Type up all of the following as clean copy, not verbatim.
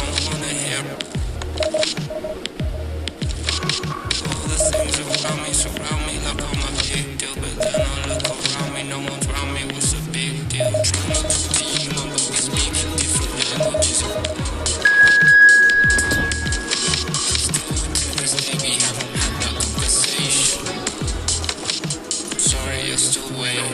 don't wanna hear. All the things around me surround me like I'm a big deal, but then I look around me, no one's around me. What's the big deal? Trying not to be human, but we speak different languages. Still to this day we haven't had that conversation. I'm sorry, you're still waiting.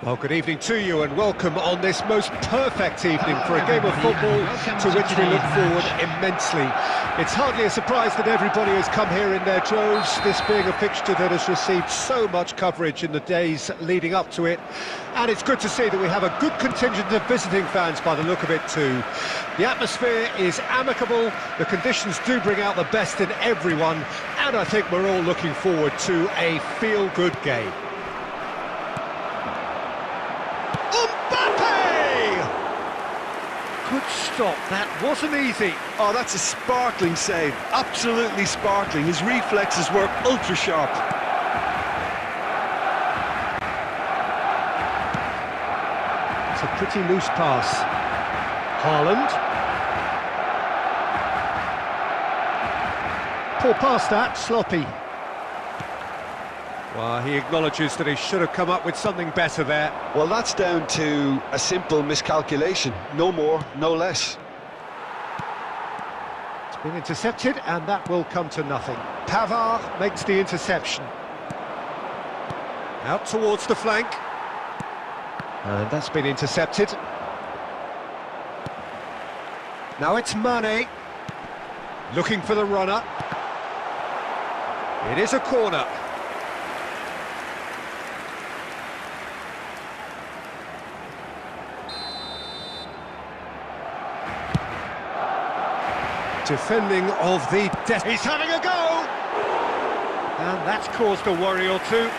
Well, good evening to you and welcome on this most perfect evening for a game of football to which we look forward immensely. It's hardly a surprise that everybody has come here in their droves, this being a fixture that has received so much coverage in the days leading up to it. And it's good to see that we have a good contingent of visiting fans by the look of it too. The atmosphere is amicable, the conditions do bring out the best in everyone, and I think we're all looking forward to a feel-good game. Good stop, that wasn't easy. Oh, that's a sparkling save, absolutely sparkling. His reflexes work ultra sharp. It's a pretty loose pass. Haaland. Poor pass that, sloppy. Well, he acknowledges that he should have come up with something better there. Well, that's down to a simple miscalculation. No more, no less. It's been intercepted, and that will come to nothing. Pavard makes the interception. Out towards the flank. And that's been intercepted. Now it's Mane. Looking for the runner. It is a corner. Defending of the death. He's having a go! And that's caused a worry or two.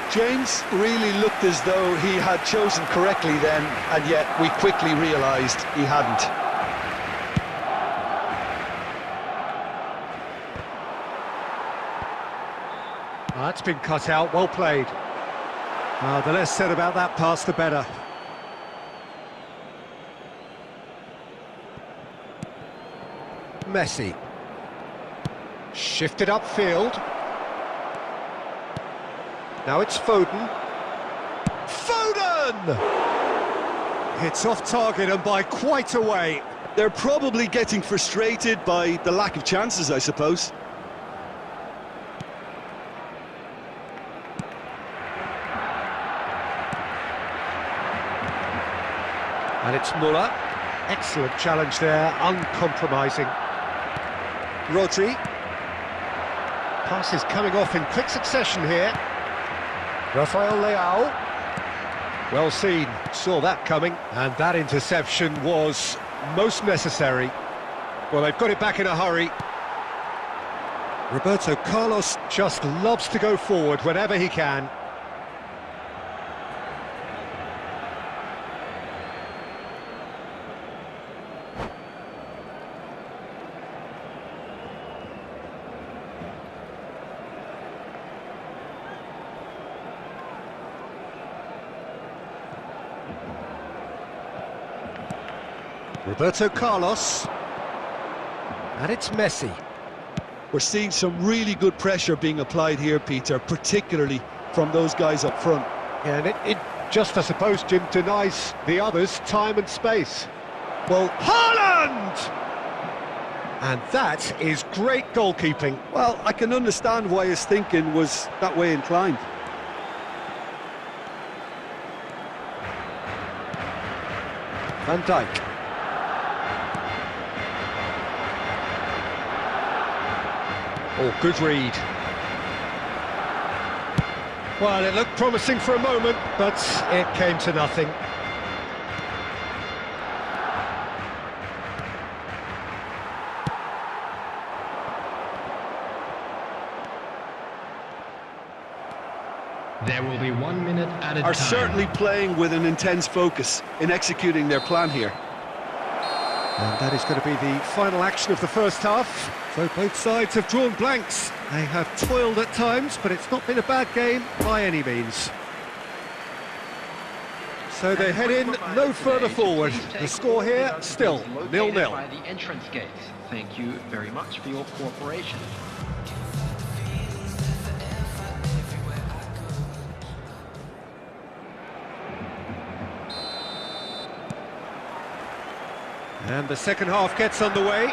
James really looked as though he had chosen correctly then, and yet we quickly realised he hadn't. That's been cut out, well played. The less said about that pass, the better. Messi. Shifted upfield. Now it's Foden. Foden! It's off target and by quite a way. They're probably getting frustrated by the lack of chances, I suppose. And it's Muller. Excellent challenge there, uncompromising. Rodri. Passes coming off in quick succession here. Rafael Leao. Well seen, saw that coming, and that interception was most necessary. Well, they've got it back in a hurry. Roberto Carlos just loves to go forward whenever he can. Roberto Carlos. And it's Messi. We're seeing some really good pressure being applied here, Peter, particularly from those guys up front. Yeah, and it just, I suppose, Jim, denies the others time and space. Well, Haaland! And that is great goalkeeping. Well, I can understand why his thinking was that way inclined. Van Dijk. Oh, good read. Well, it looked promising for a moment, but it came to nothing. There will be 1 minute added time. Are certainly playing with an intense focus in executing their plan here. And that is going to be the final action of the first half. So both sides have drawn blanks. They have toiled at times, but it's not been a bad game by any means. So they head in no further forward. The score here, still 0-0. By the entrance gate. Thank you very much for your cooperation. And the second half gets underway.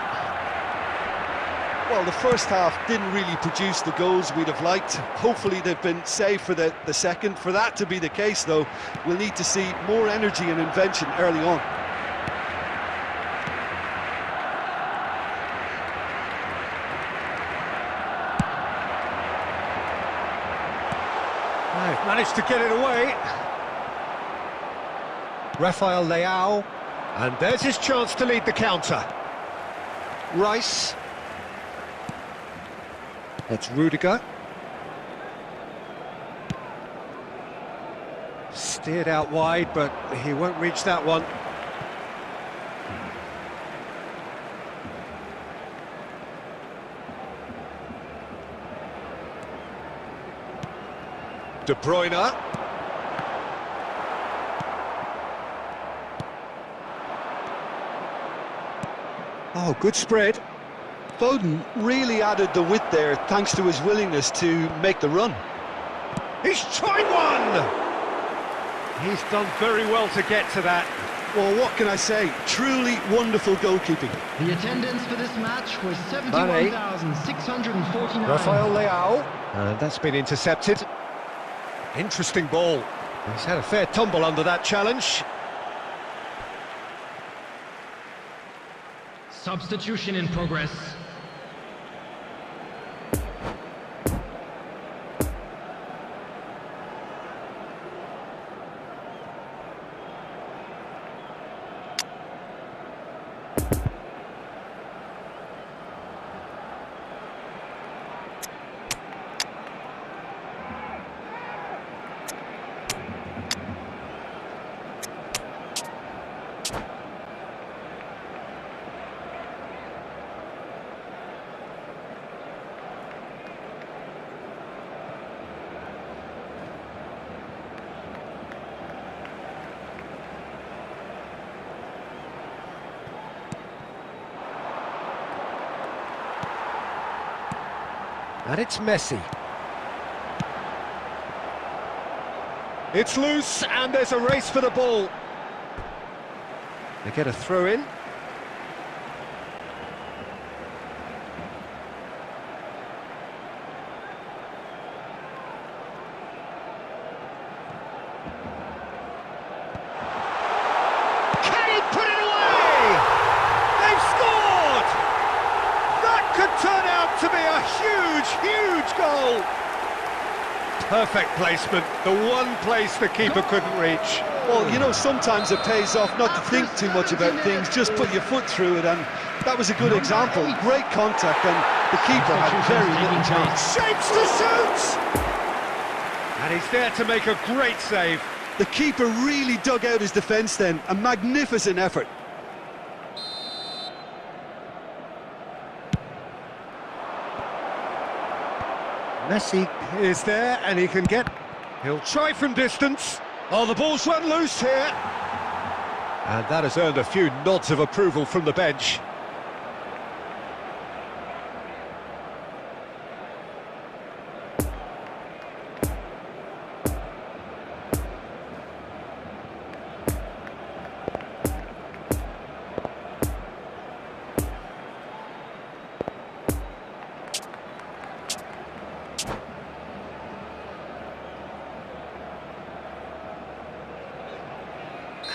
Well, the first half didn't really produce the goals we'd have liked. Hopefully they've been saved for the second. For that to be the case, though, we'll need to see more energy and invention early on. They've managed to get it away. Rafael Leao. And there's his chance to lead the counter. Rice. That's Rudiger. Steered out wide, but he won't reach that one. De Bruyne. Oh, good spread. Foden really added the width there thanks to his willingness to make the run. He's tried one! He's done very well to get to that. Well, what can I say? Truly wonderful goalkeeping. The attendance for this match was 71,649. Rafael Leao. And that's been intercepted. Interesting ball. He's had a fair tumble under that challenge. Substitution in progress. And it's Messi. It's loose, and there's a race for the ball. They get a throw in. Can he put it away? They've scored! That could turn out to be a huge goal. Perfect placement, the one place the keeper couldn't reach. Well, you know, sometimes it pays off not to think too much about things, just put your foot through it, and that was a good example. Great contact, and the keeper had very little chance. Shapes to shoot! And he's there to make a great save. The keeper really dug out his defence then, a magnificent effort. Messi is there, and he can get... He'll try from distance. Oh, the ball's run loose here. And that has earned a few nods of approval from the bench.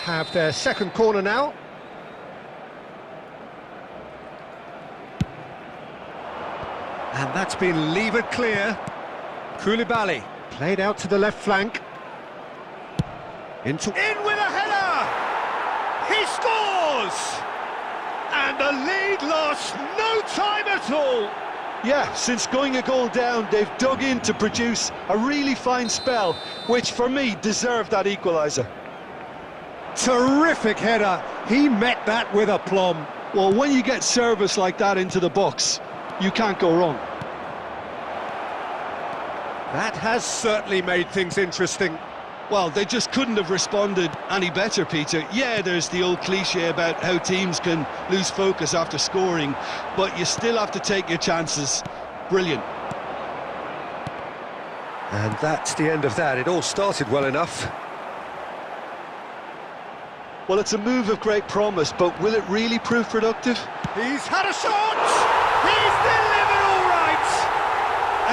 Have their second corner now. And that's been levered clear. Koulibaly played out to the left flank. In with a header! He scores! And the lead lost no time at all. Yeah, since going a goal down, they've dug in to produce a really fine spell, which for me deserved that equaliser. Terrific header. He met that with aplomb. Well, when you get service like that into the box, you can't go wrong. That has certainly made things interesting. Well, they just couldn't have responded any better, Peter. Yeah, there's the old cliche about how teams can lose focus after scoring, but you still have to take your chances. Brilliant. And that's the end of that. It all started well enough. Well, it's a move of great promise, but will it really prove productive? He's had a shot! He's delivered all right!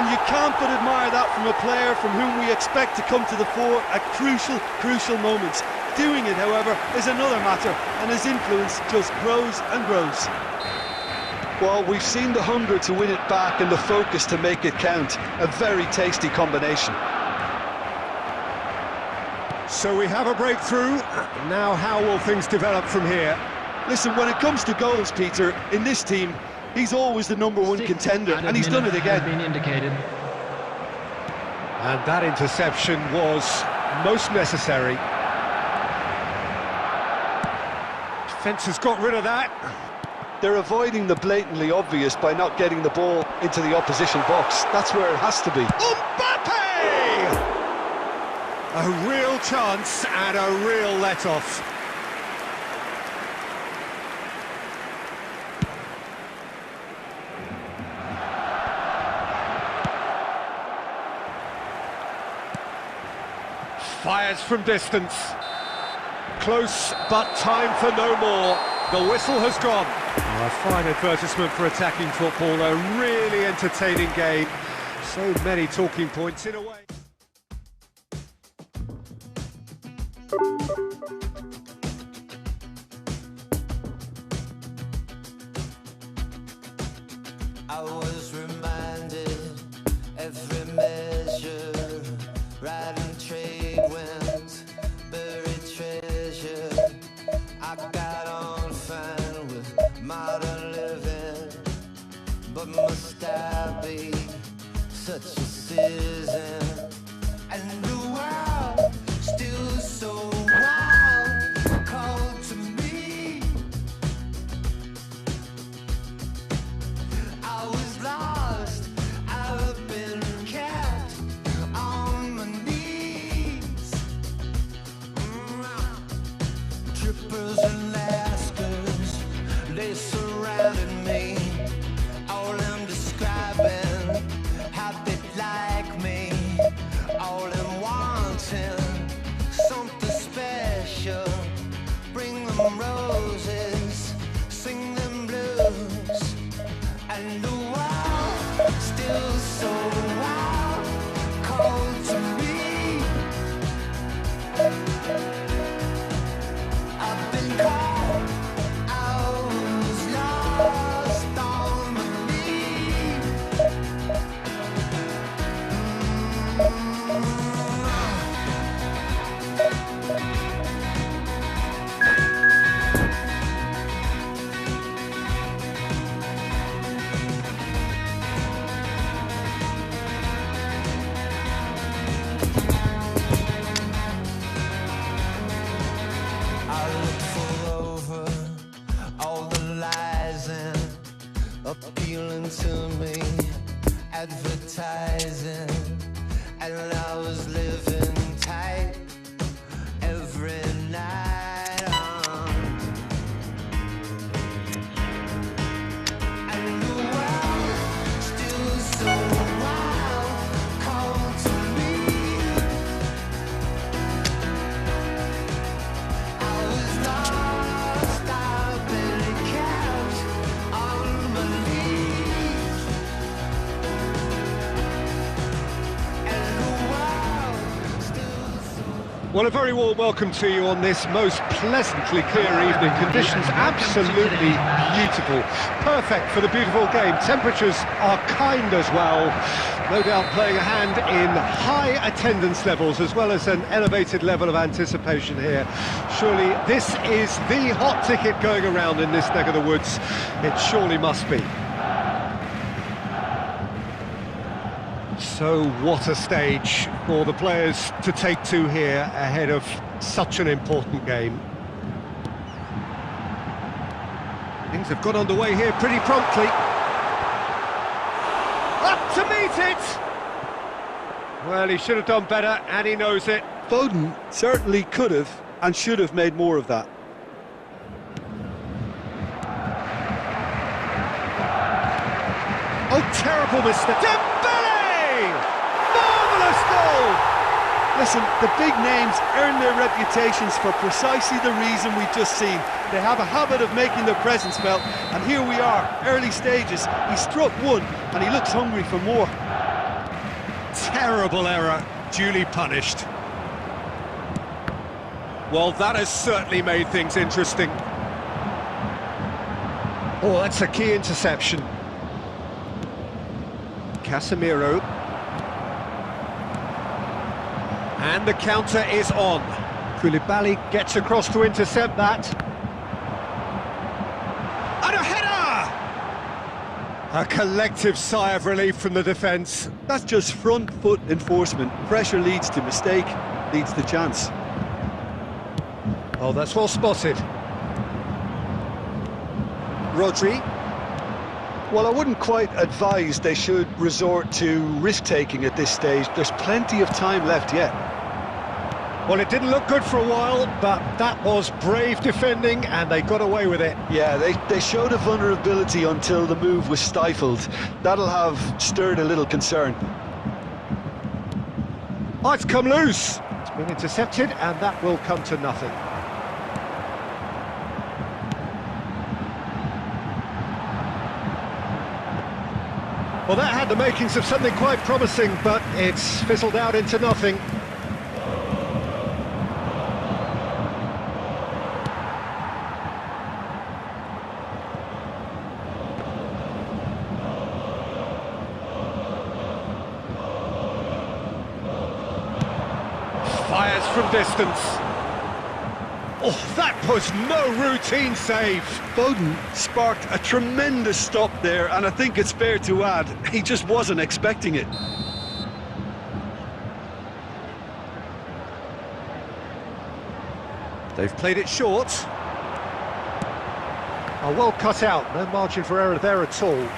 And you can't but admire that from a player from whom we expect to come to the fore at crucial moments. Doing it, however, is another matter, and his influence just grows and grows. Well, we've seen the hunger to win it back and the focus to make it count. A very tasty combination. So we have a breakthrough. Now how will things develop from here? Listen, when it comes to goals, Peter, in this team, he's always the #1 contender, and he's done it again. Been indicated. And that interception was most necessary. Defence has got rid of that. They're avoiding the blatantly obvious by not getting the ball into the opposition box. That's where it has to be. Mbappe! A real chance and a real let-off. Fires from distance. Close, but time for no more. The whistle has gone. A fine advertisement for attacking football, a really entertaining game. So many talking points in a way. I was reminded every measure, riding trade winds, buried treasure. I got on fine with modern living, but must I be such a citizen? And the world still so wild, cold to me. I was lost, I've been kept on my knees. Trippers and Lascars, they surrounded me. All I'm describing how they like me. All I'm wanting something special. Bring them roses, sing them blues. And the world still so wild, cold to me. I've been caught Well, a very warm welcome to you on this most pleasantly clear evening. Conditions absolutely beautiful. Perfect for the beautiful game. Temperatures are kind as well. No doubt playing a hand in high attendance levels as well as an elevated level of anticipation here. Surely this is the hot ticket going around in this neck of the woods. It surely must be. So what a stage for the players to take to here ahead of such an important game. Things have got underway here pretty promptly. Up to meet it! Well, he should have done better, and he knows it. Foden certainly could have and should have made more of that. Oh, terrible mistake. Marvellous goal! Listen, the big names earn their reputations for precisely the reason we've just seen. They have a habit of making their presence felt, and here we are, early stages. He struck one, and he looks hungry for more. Terrible error, duly punished. Well, that has certainly made things interesting. Oh, that's a key interception. Casemiro. And the counter is on. Koulibaly gets across to intercept that. And a header! A collective sigh of relief from the defence. That's just front foot enforcement. Pressure leads to mistake, leads to chance. Oh, that's well spotted. Rodri. Well, I wouldn't quite advise they should resort to risk-taking at this stage. There's plenty of time left yet. Well, it didn't look good for a while, but that was brave defending, and they got away with it. Yeah, they showed a vulnerability until the move was stifled. That'll have stirred a little concern. Oh, it's come loose. It's been intercepted, and that will come to nothing. Well, that had the makings of something quite promising, but it's fizzled out into nothing. Fires from distance. Oh, that was no routine save. Foden sparked a tremendous stop there, and I think it's fair to add, he just wasn't expecting it. They've played it short. Oh, well cut out, no margin for error there at all.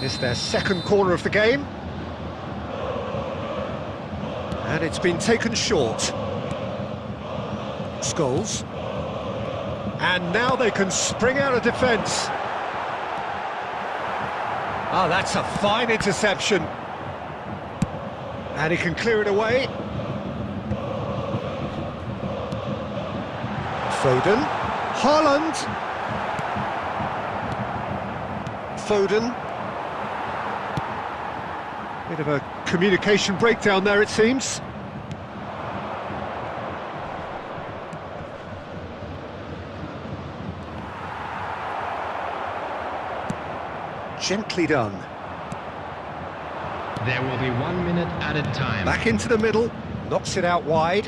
It's their second corner of the game. And it's been taken short. Scholes. And now they can spring out of defence. Ah, that's a fine interception. And he can clear it away. Foden. Haaland. Foden. Bit of a communication breakdown there, it seems. Gently done. There will be 1 minute added time. Back into the middle, knocks it out wide.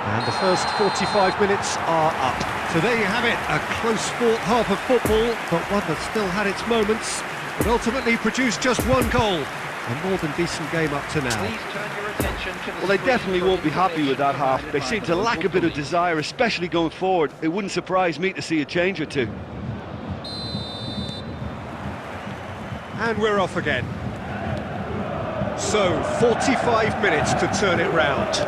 And the first 45 minutes are up. So there you have it, a close-fought half of football, but one that still had its moments, but ultimately produced just one goal. A more than decent game up to now. Please turn your attention to the Well, they screen definitely for won't be happy with that half. They seem to lack a bit of Please. desire, especially going forward. It wouldn't surprise me to see a change or two. And we're off again. So, 45 minutes to turn it round.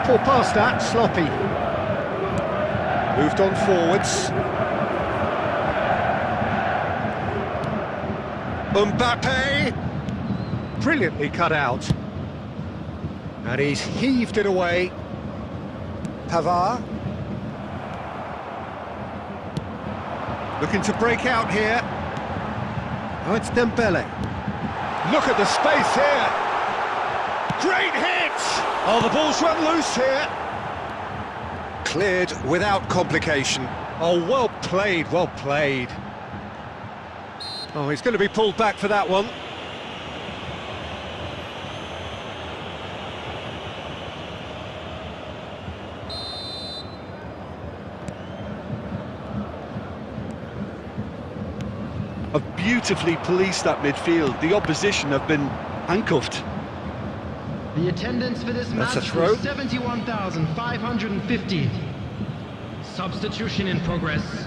Poor pass that, sloppy. Moved on forwards. Mbappe! Brilliantly cut out. And he's heaved it away. Pavard. Looking to break out here. Oh, it's Dembele. Look at the space here. Great hit! Oh, the ball's run loose here. Cleared without complication. Oh, well played, well played. Oh, he's going to be pulled back for that one. Have beautifully policed that midfield. The opposition have been handcuffed. The attendance for this That's a match throw. was 71,550. Substitution in progress.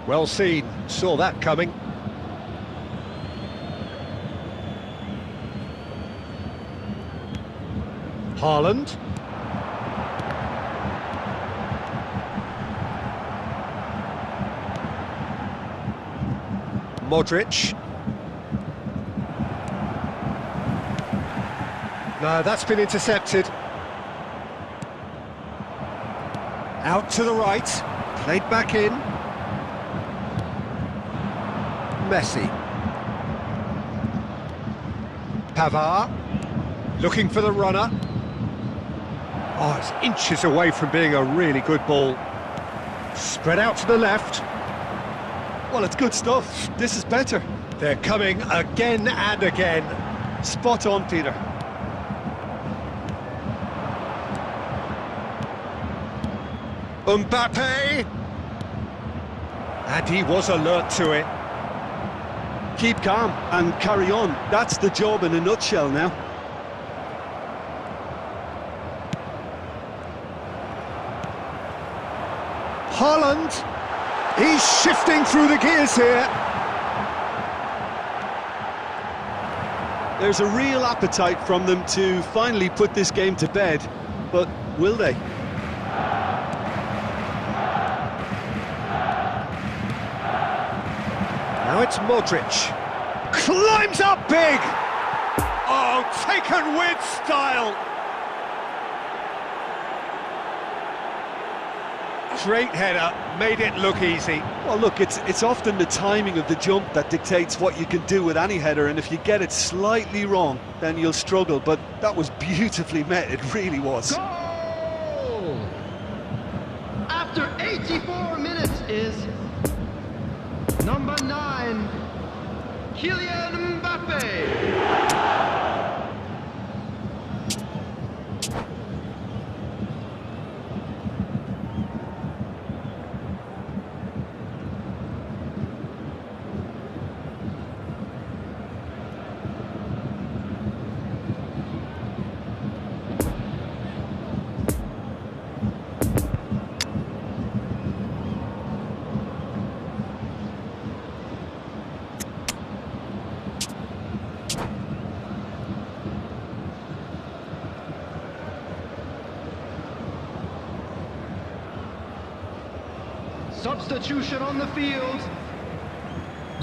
Well seen, saw that coming. Haaland. Modric. No, that's been intercepted. Out to the right, played back in. Messi. Pavard, looking for the runner. Oh, it's inches away from being a really good ball. Spread out to the left. Well, it's good stuff. This is better. They're coming again and again. Spot on, Peter. Mbappe. And he was alert to it. Keep calm and carry on. That's the job in a nutshell now. Haaland. He's shifting through the gears here. There's a real appetite from them to finally put this game to bed, but will they? Now it's Modric. Climbs up big! Oh, taken with style! Great header, made it look easy. Well, look, it's often the timing of the jump that dictates what you can do with any header, and if you get it slightly wrong, then you'll struggle, but that was beautifully met, it really was. Goal! After 84 minutes is number 9, Kylian Mbappe. Substitution on the field.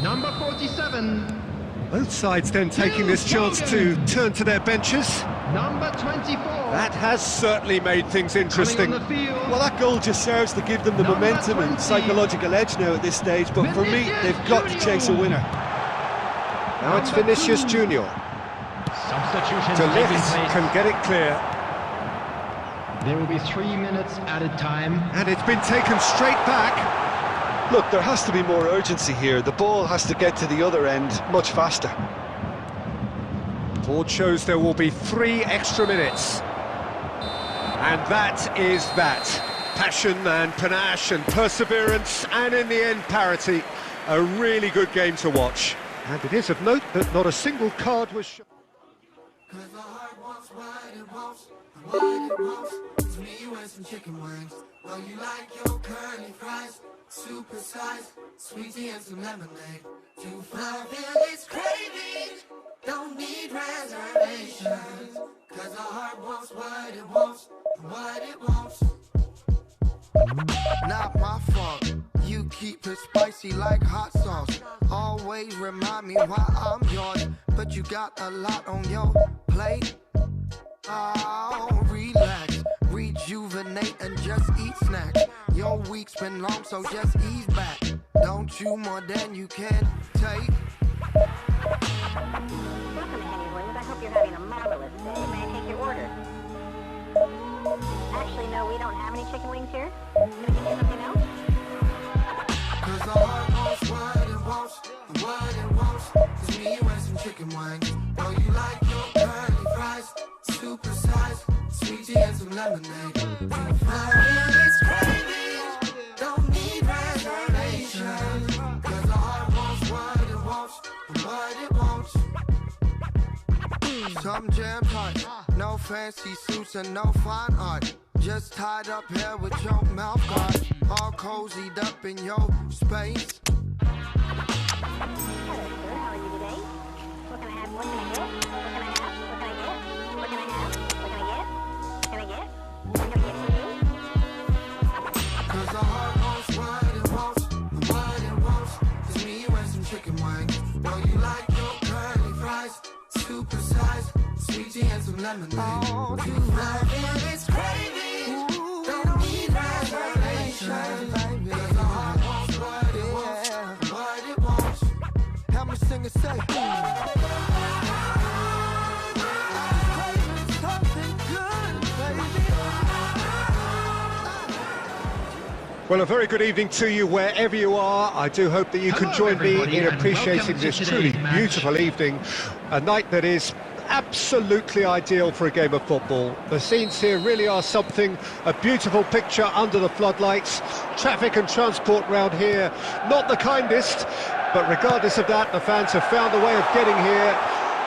Number 47. Both sides then taking this chance to turn to their benches. Number 24. That has certainly made things interesting. Coming on the field. Well, that goal just serves to give them the Number momentum 20. and psychological edge now at this stage, but for me, Vinicius they've got to chase a winner. Now it's Number Vinicius 2. Junior. Substitutions De taking Ligt place. can get it clear. There will be 3 minutes added time. And it's been taken straight back. Look, there has to be more urgency here. The ball has to get to the other end much faster. Board shows there will be 3 extra minutes. And that is that. Passion and panache and perseverance, and in the end, parity. A really good game to watch. And it is of note that not a single card was shown. Cause the heart wants what it wants, and what it wants is me and some chicken wings. Well, you like your curly fries, super size, sweet tea and some lemonade. To fulfill this craving, don't need reservations. Cause the heart wants what it wants, and what it wants. Not my fault. You keep it spicy like hot sauce. Always remind me why I'm yours. But you got a lot on your plate. Oh, relax, rejuvenate and just eat snacks. Your week's been long, so just ease back. Don't chew more than you can take. Welcome to Henry's Wings. I hope you're having a marvelous day. May I take your order? Actually, no, we don't have any chicken wings here. Can I get you something else? Cause the heart wants what it wants, and what it wants is me and some chicken wings. Oh, you like your curly fries, super size, sweet tea and some lemonade. To find its craving, don't need reservations. Cause the heart wants what it wants, and what it wants. Some jam tight, no fancy suits and no fine art. Just tied up here with your mouth guard, all cozied up in your space. Hello, sir. How are you today? What can I have? What can I get? What can I have? What can I get? What can I have? What can I get? Can I get? What can I get for you? Cause the heart wants what it wants, and what it wants is me and some chicken wings. Well, you like your curly fries, super size, sweet tea and some lemonade. Oh, you love it's craving, don't need reservations. Cause the heart wants what it wants, and what it wants. Help me sing and say, something good, baby. Well, a very good evening to you wherever you are. I do hope that you can Hello, join me everybody, in and appreciating welcome to this today's truly match. beautiful evening. A night that is absolutely ideal for a game of football. The scenes here really are something, a beautiful picture under the floodlights. Traffic and transport round here, not the kindest, but regardless of that, the fans have found a way of getting here.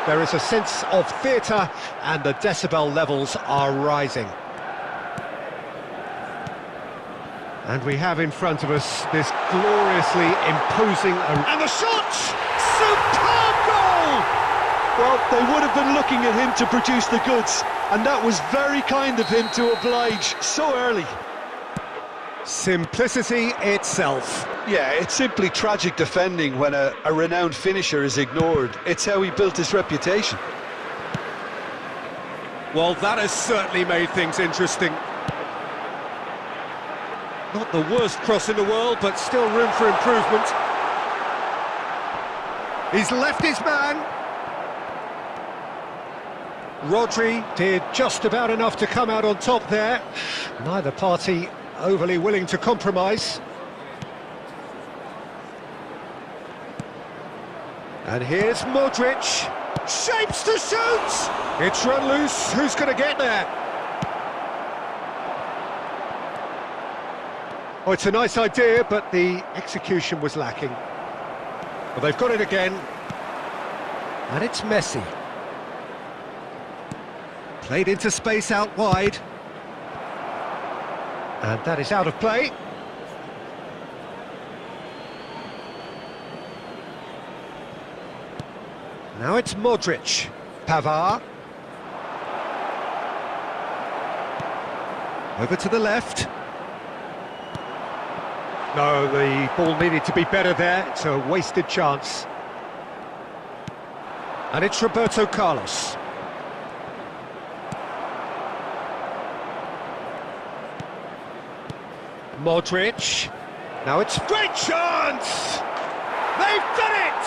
There is a sense of theatre and the decibel levels are rising. And we have in front of us this gloriously imposing... And the shot! Superb goal! Well, they would have been looking at him to produce the goods, and that was very kind of him to oblige so early. Simplicity itself. Yeah, it's simply tragic defending when a renowned finisher is ignored. It's how he built his reputation. Well, that has certainly made things interesting. Not the worst cross in the world, but still room for improvement. He's left his man. Rodri did just about enough to come out on top there. Neither party overly willing to compromise. And here's Modric. Shapes to shoot! It's run loose. Who's going to get there? Oh, it's a nice idea, but the execution was lacking. Well, they've got it again. And it's Messi. Played into space out wide. And that is out of play. Now it's Modric. Pavard. Over to the left. No, the ball needed to be better there. It's a wasted chance. And it's Roberto Carlos. Modric. Now it's great chance! They've done it!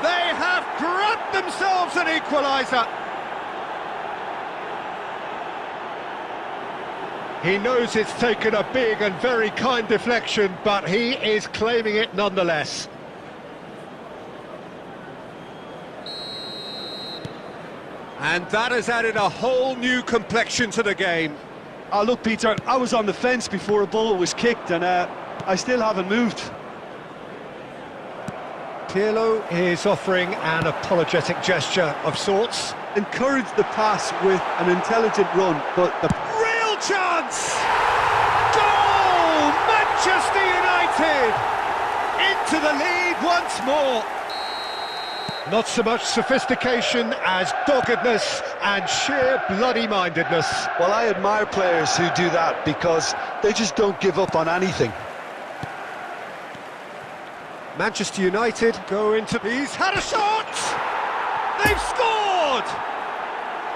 They have grabbed themselves an equaliser. He knows it's taken a big and very kind deflection, but he is claiming it nonetheless. And that has added a whole new complexion to the game. Oh, look, Peter, I was on the fence before a ball was kicked, and I still haven't moved. Pirlo is offering an apologetic gesture of sorts. Encourage the pass with an intelligent run, but the Real chance! Goal! Manchester United! Into the lead once more. Not so much sophistication as doggedness and sheer bloody-mindedness. Well, I admire players who do that because they just don't give up on anything. Manchester United go into... He's had a shot! They've scored!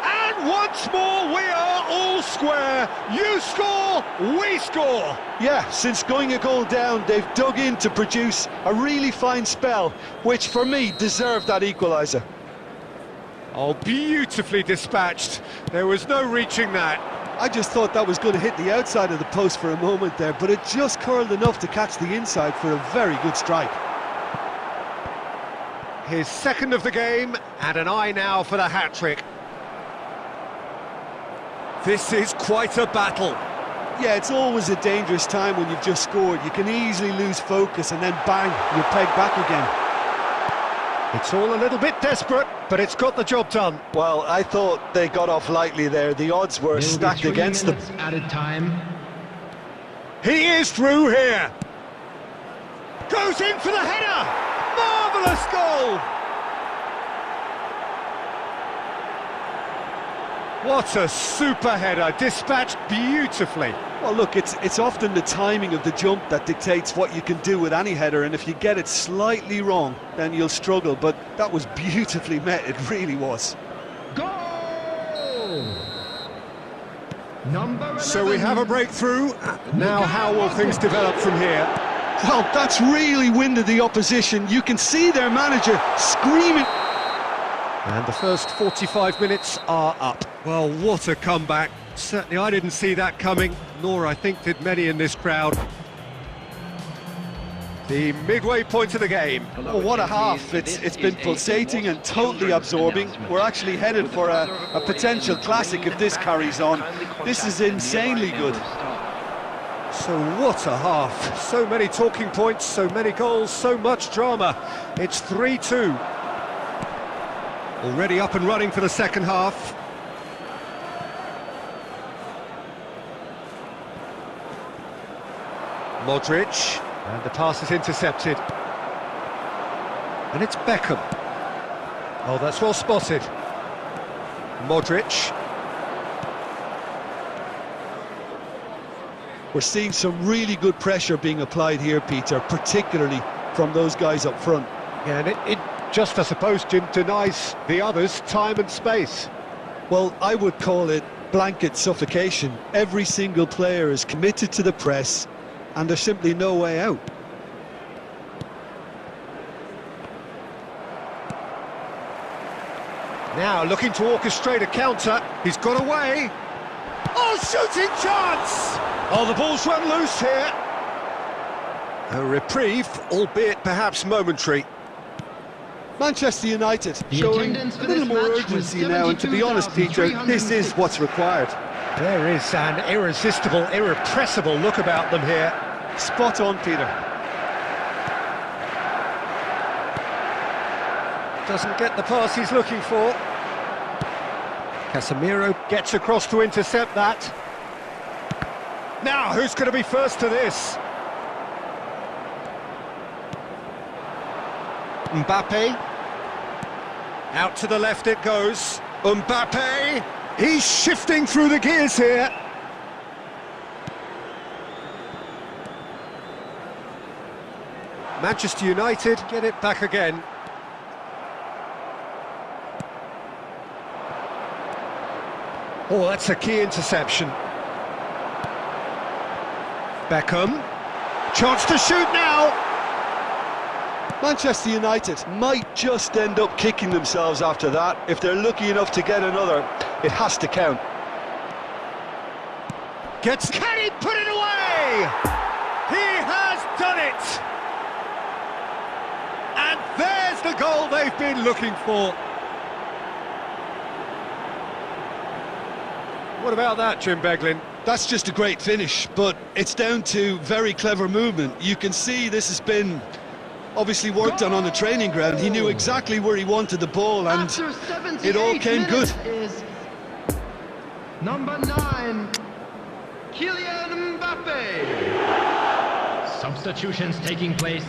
And once more we are all square. You score, we score. Yeah, since going a goal down, they've dug in to produce a really fine spell, which for me deserved that equaliser. Oh, beautifully dispatched. There was no reaching that. I just thought that was going to hit the outside of the post for a moment there, but it just curled enough to catch the inside for a very good strike. His second of the game, and an eye now for the hat-trick. This is quite a battle. Yeah, it's always a dangerous time when you've just scored. You can easily lose focus and then bang, you're pegged back again. It's all a little bit desperate, but it's got the job done. Well, I thought they got off lightly there. The odds were stacked against them. Added time. He is through here. Goes in for the header. Marvellous goal. What a super header, dispatched beautifully. Well, look, it's often the timing of the jump that dictates what you can do with any header, and if you get it slightly wrong, then you'll struggle, but that was beautifully met, it really was. Goal! Number 11. So we have a breakthrough. Now how will things develop from here? Well, that's really winded the opposition. You can see their manager screaming. And the first 45 minutes are up. Well, what a comeback. Certainly I didn't see that coming, nor I think did many in this crowd. The midway point of the game. Oh, what a half. It's been pulsating and totally absorbing. We're actually headed for a potential classic if this carries on. This is insanely good. So what a half. So many talking points, so many goals, so much drama. It's 3-2. Already up and running for the second half. Modric, and the pass is intercepted. And it's Beckham. Oh, that's well spotted. Modric. We're seeing some really good pressure being applied here, Peter, particularly from those guys up front. Yeah, and it just, I suppose, denies the others time and space. Well, I would call it blanket suffocation. Every single player is committed to the press, and there's simply no way out. Now looking to orchestrate a counter. He's got away. Oh, shooting chance! Oh, the ball's run loose here. A reprieve, albeit perhaps momentary. Manchester United The showing attendance a for little this more match was urgency now, and to be honest, Peter, this is what's required. There is an irresistible, irrepressible look about them here. Spot on, Peter. Doesn't get the pass he's looking for. Casemiro gets across to intercept that. Now, who's going to be first to this? Mbappe. Out to the left it goes. Mbappe. He's shifting through the gears here. Manchester United get it back again. Oh, that's a key interception. Beckham. Chance to shoot now. Manchester United might just end up kicking themselves after that. If they're lucky enough to get another, it has to count. Can he put it away? He has done it! And there's the goal they've been looking for. What about that, Jim Beglin? That's just a great finish, but it's down to very clever movement. You can see this has been obviously worked on the training ground. He knew exactly where he wanted the ball, and it all came good. Is number 9, Kylian Mbappe. Substitutions taking place.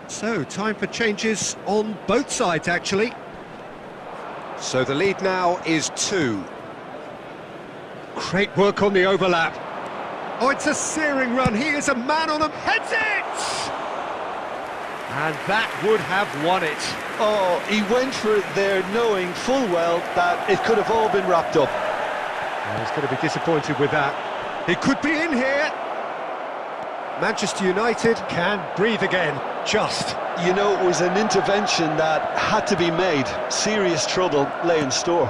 So, time for changes on both sides, actually. So the lead now is 2. Great work on the overlap. Oh, it's a searing run. He is a man on him. Heads it! And that would have won it. Oh, he went for it there knowing full well that it could have all been wrapped up. Well, he's going to be disappointed with that. He could be in here. Manchester United can breathe again, just. You know, it was an intervention that had to be made. Serious trouble lay in store.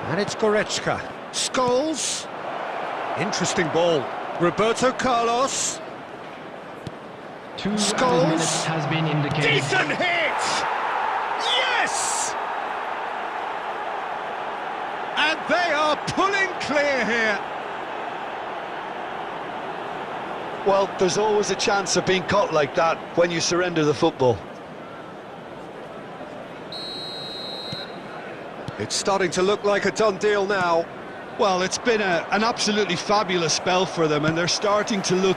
And it's Goretzka. Scholes. Interesting ball. Roberto Carlos. 2 Scholes. minutes has been indicated. Decent hit! Yes! And they are pulling clear here. Well, there's always a chance of being caught like that when you surrender the football. It's starting to look like a done deal now. Well, it's been an absolutely fabulous spell for them, and they're starting to look...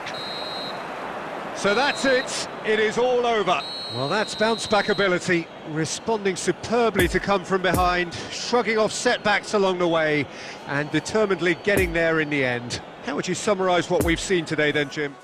So that's it. It is all over. Well, that's bounce-back ability, responding superbly to come from behind, shrugging off setbacks along the way, and determinedly getting there in the end. How would you summarise what we've seen today then, Jim?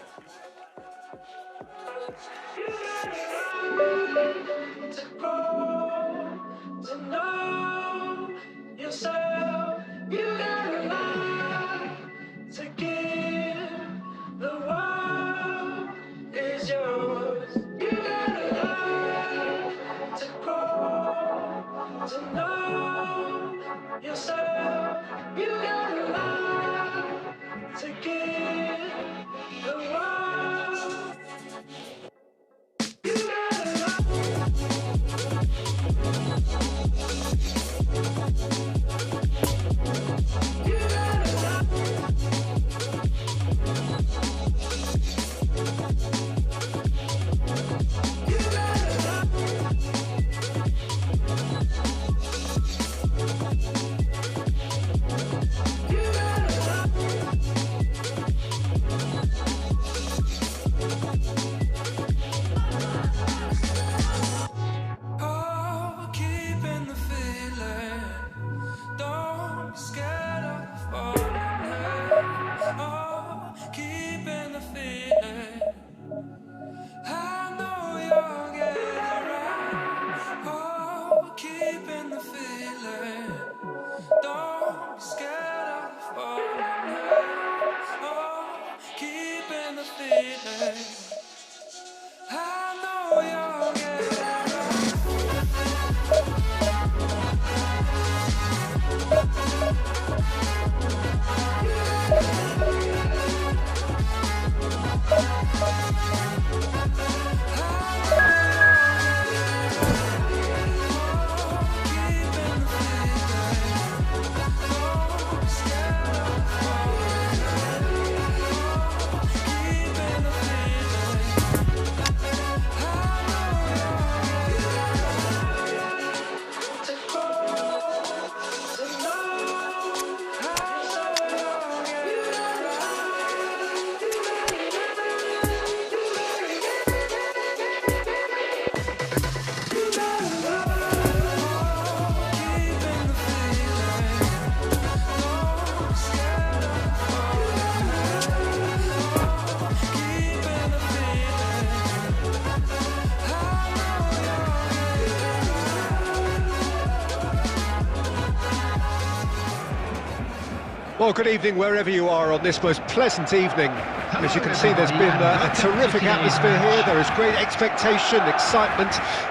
Well, good evening wherever you are on this most pleasant evening. As you can see, there's been a terrific atmosphere here. There is great expectation, excitement,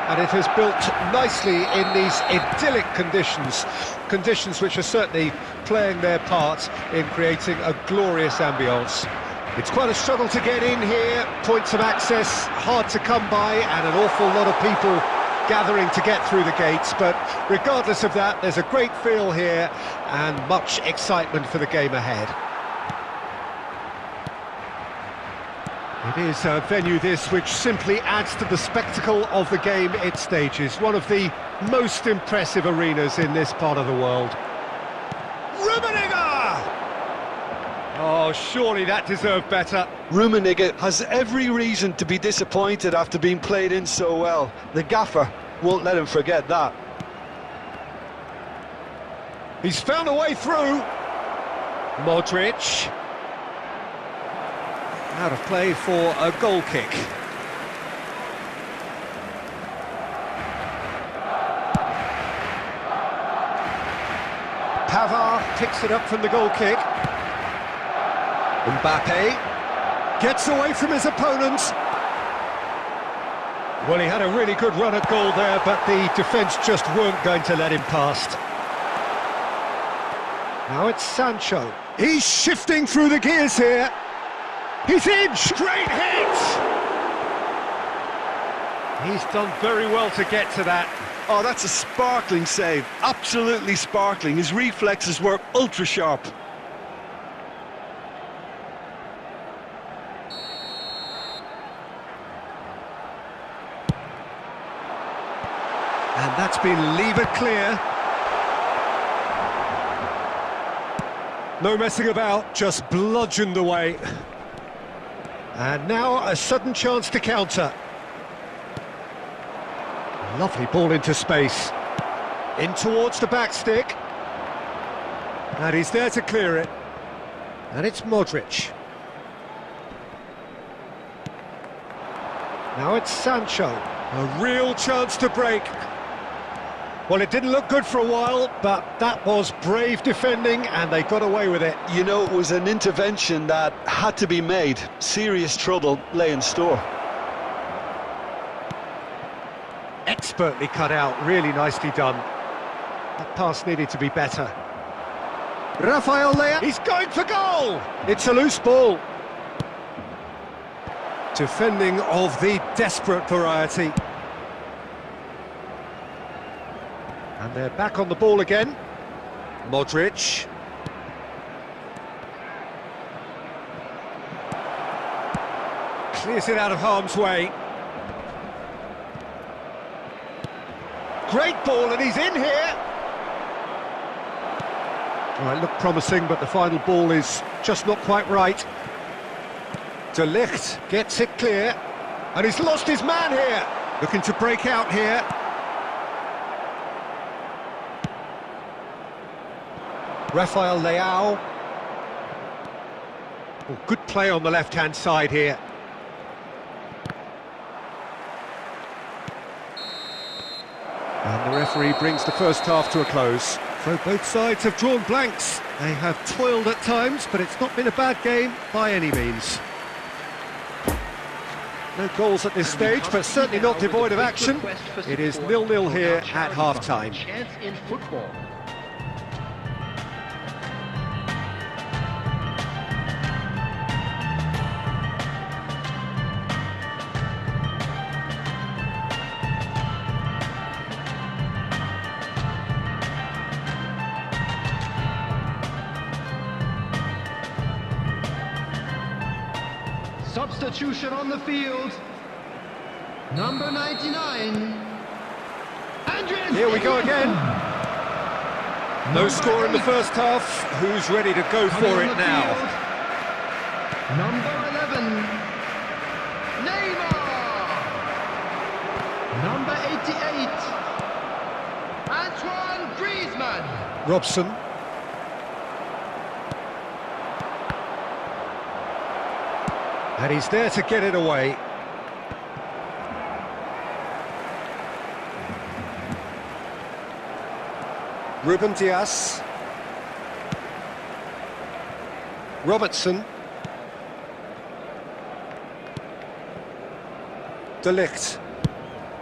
and it has built nicely in these idyllic conditions. Conditions which are certainly playing their part in creating a glorious ambience. It's quite a struggle to get in here, points of access hard to come by, and an awful lot of people gathering to get through the gates, but regardless of that, there's a great feel here and much excitement for the game ahead. It is a venue this which simply adds to the spectacle of the game it stages, one of the most impressive arenas in this part of the world. Rummenigge! Oh, surely that deserved better. Rummenigge has every reason to be disappointed after being played in so well. The gaffer won't let him forget that. He's found a way through. Modric. Out of play for a goal kick. Pavard picks it up from the goal kick. Mbappe gets away from his opponents. Well, he had a really good run at goal there, but the defence just weren't going to let him past. Now it's Sancho. He's shifting through the gears here. He's in! Straight hit! He's done very well to get to that. Oh, that's a sparkling save. Absolutely sparkling. His reflexes were ultra sharp. And that's been levered clear. No messing about, just bludgeoned away. And now a sudden chance to counter. Lovely ball into space. In towards the back stick. And he's there to clear it. And it's Modric. Now it's Sancho. A real chance to break. Well, it didn't look good for a while, but that was brave defending, and they got away with it. You know, it was an intervention that had to be made. Serious trouble lay in store. Expertly cut out, really nicely done. That pass needed to be better. Rafael Leao, he's going for goal! It's a loose ball. Defending of the desperate variety. And they're back on the ball again. Modric. Clears it out of harm's way. Great ball, and he's in here. Well, it looked promising, but the final ball is just not quite right. De Ligt gets it clear, and he's lost his man here. Looking to break out here. Rafael Leao. Oh, good play on the left-hand side here. And the referee brings the first half to a close. So both sides have drawn blanks. They have toiled at times, but it's not been a bad game by any means. No goals at this stage, but certainly not devoid of action. It is 0-0 here at half-time. Chance in football. Substitution on the field. Number 99. Andres. Here we go again. No score in the first half. Who's ready to go for it now? Number 11. Neymar. Number 88. Antoine Griezmann. Robson. And he's there to get it away. Ruben Dias. Robertson. De Ligt.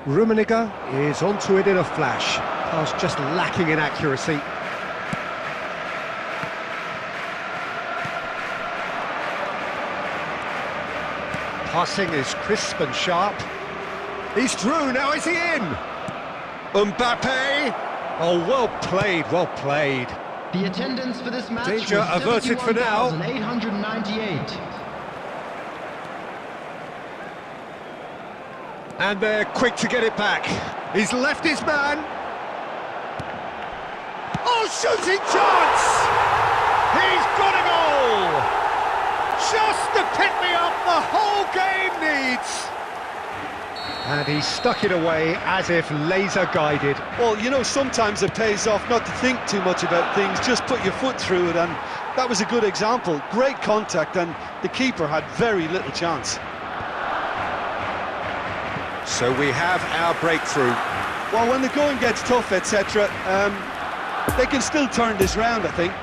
Rummenigge is onto it in a flash. Pass just lacking in accuracy. Passing is crisp and sharp. He's through, now is he in? Mbappe! Oh, well played, well played. The attendance for this match Danger was averted for now. 71,898. And they're quick to get it back. He's left his man. Oh, shooting chance! He's got a goal! Just the pick-me-up the whole game needs. And he stuck it away as if laser-guided. Well, you know, sometimes it pays off not to think too much about things, just put your foot through it, and that was a good example. Great contact, and the keeper had very little chance. So we have our breakthrough. Well, when the going gets tough, etc., they can still turn this round, I think.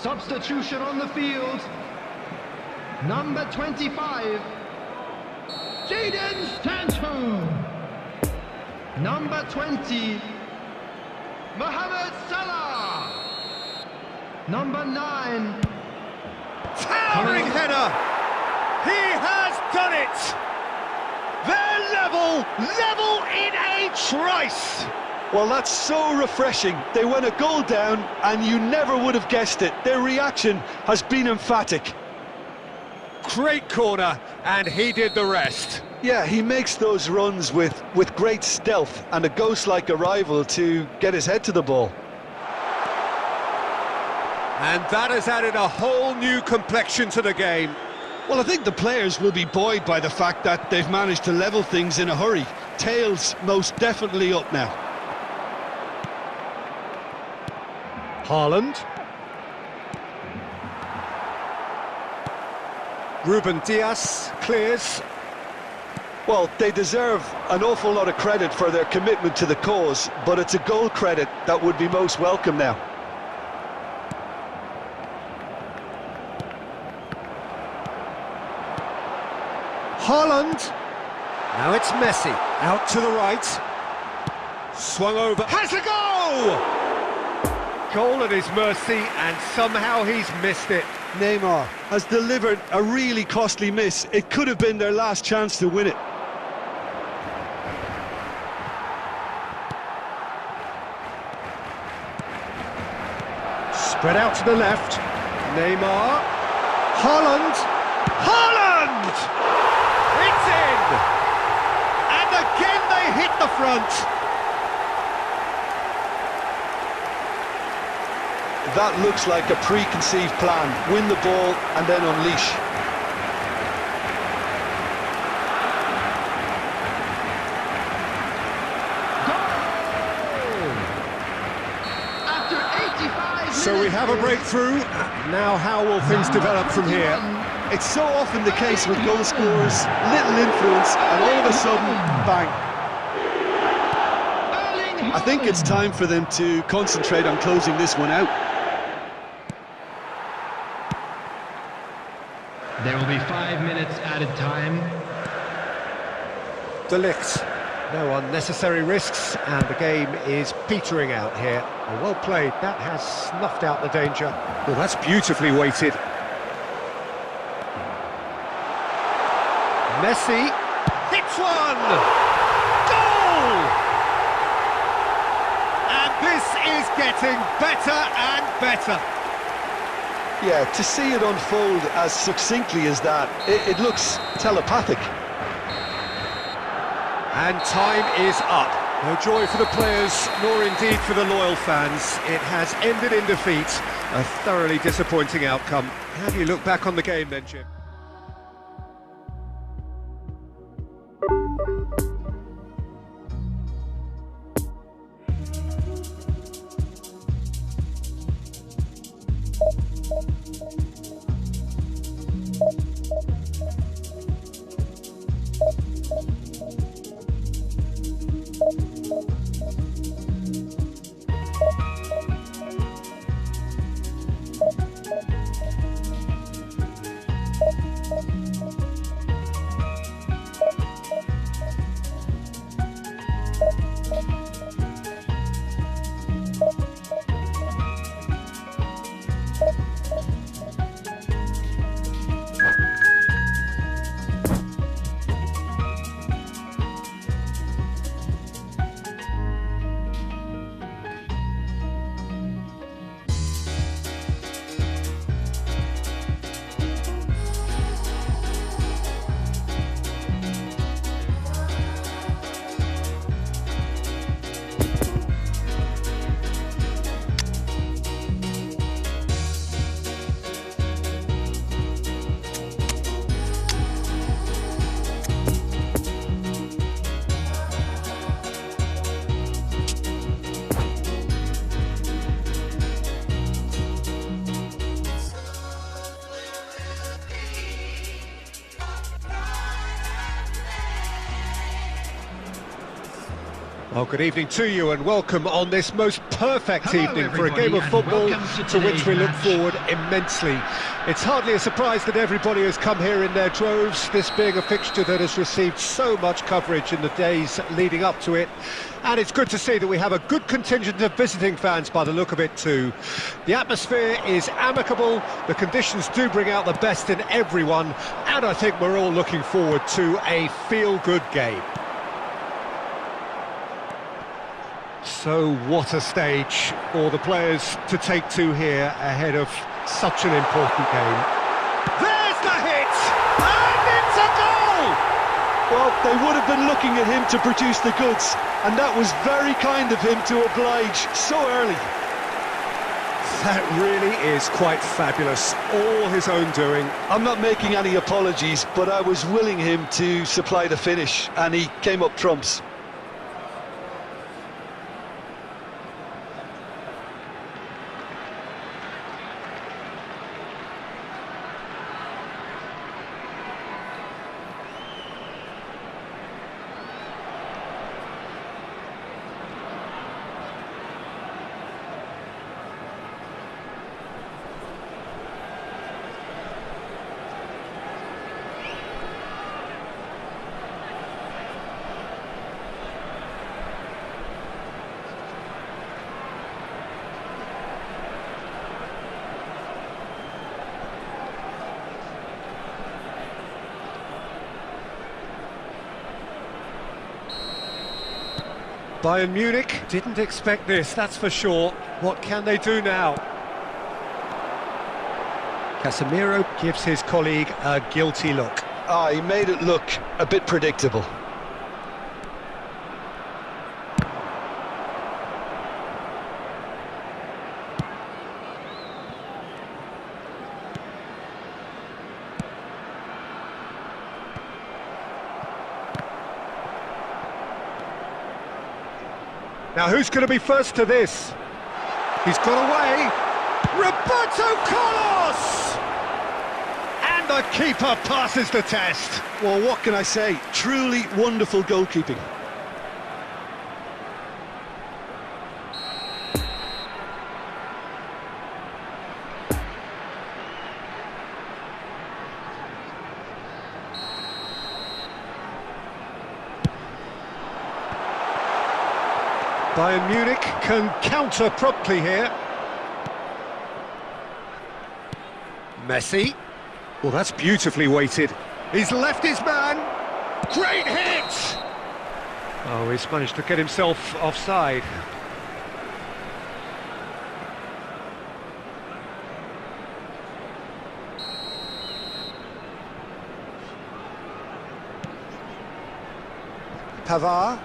Substitution on the field. Number 25, Jadon Sancho. Number 20, Mohamed Salah. Number 9, Towering header! He has done it! They're level in a trice! Well, that's so refreshing. They went a goal down, and you never would have guessed it. Their reaction has been emphatic. Great corner, and he did the rest. Yeah, he makes those runs with great stealth and a ghost-like arrival to get his head to the ball. And that has added a whole new complexion to the game. Well, I think the players will be buoyed by the fact that they've managed to level things in a hurry. Tails most definitely up now. Haaland. Ruben Dias clears. Well, they deserve an awful lot of credit for their commitment to the cause, but it's a goal credit that would be most welcome now. Haaland. Now it's Messi. Out to the right. Swung over. Has a goal! Goal at his mercy, and somehow he's missed it. Neymar has delivered a really costly miss. It could have been their last chance to win it. Spread out to the left. Neymar. Haaland. Haaland! It's in! And again they hit the front. That looks like a preconceived plan. Win the ball and then unleash. After 85 So we have a breakthrough. Now how will things develop from here? It's so often the case with goal scorers, little influence, and all of a sudden, bang. I think it's time for them to concentrate on closing this one out. There will be 5 minutes added time. De Ligt. No unnecessary risks, and the game is petering out here. Well played. That has snuffed out the danger. Well, that's beautifully weighted. Messi hits one! Goal! And this is getting better and better. Yeah, to see it unfold as succinctly as that, it looks telepathic. And time is up. No joy for the players, nor indeed for the loyal fans. It has ended in defeat, a thoroughly disappointing outcome. How do you look back on the game then, Jim? Well, good evening to you and welcome on this most perfect Hello, evening for a game of everybody, football and to which we look match. forward immensely. It's hardly a surprise that everybody has come here in their droves, this being a fixture that has received so much coverage in the days leading up to it. And it's good to see that we have a good contingent of visiting fans by the look of it too. The atmosphere is amicable, the conditions do bring out the best in everyone, and I think we're all looking forward to a feel-good game. So what a stage for the players to take to here ahead of such an important game. There's the hit! And it's a goal! Well, they would have been looking at him to produce the goods, and that was very kind of him to oblige so early. That really is quite fabulous, all his own doing. I'm not making any apologies, but I was willing him to supply the finish, and he came up trumps. Bayern Munich didn't expect this, that's for sure. What can they do now? Casemiro gives his colleague a guilty look. He made it look a bit predictable. Now who's going to be first to this? He's got away. Roberto Carlos! And the keeper passes the test. Well, what can I say? Truly wonderful goalkeeping. Bayern Munich can counter promptly here. Messi. Well, that's beautifully weighted. He's left his man. Great hit! Oh, he's managed to get himself offside. Pavard.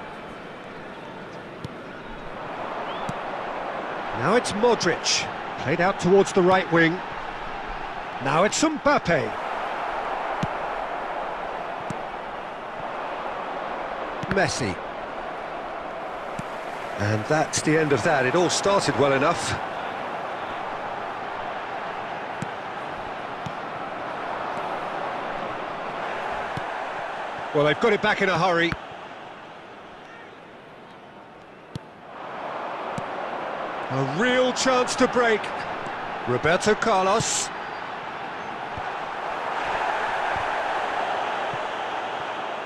Now it's Modric, played out towards the right wing. Now it's Mbappe. Messi. And that's the end of that. It all started well enough. Well, they've got it back in a hurry. A real chance to break. Roberto Carlos.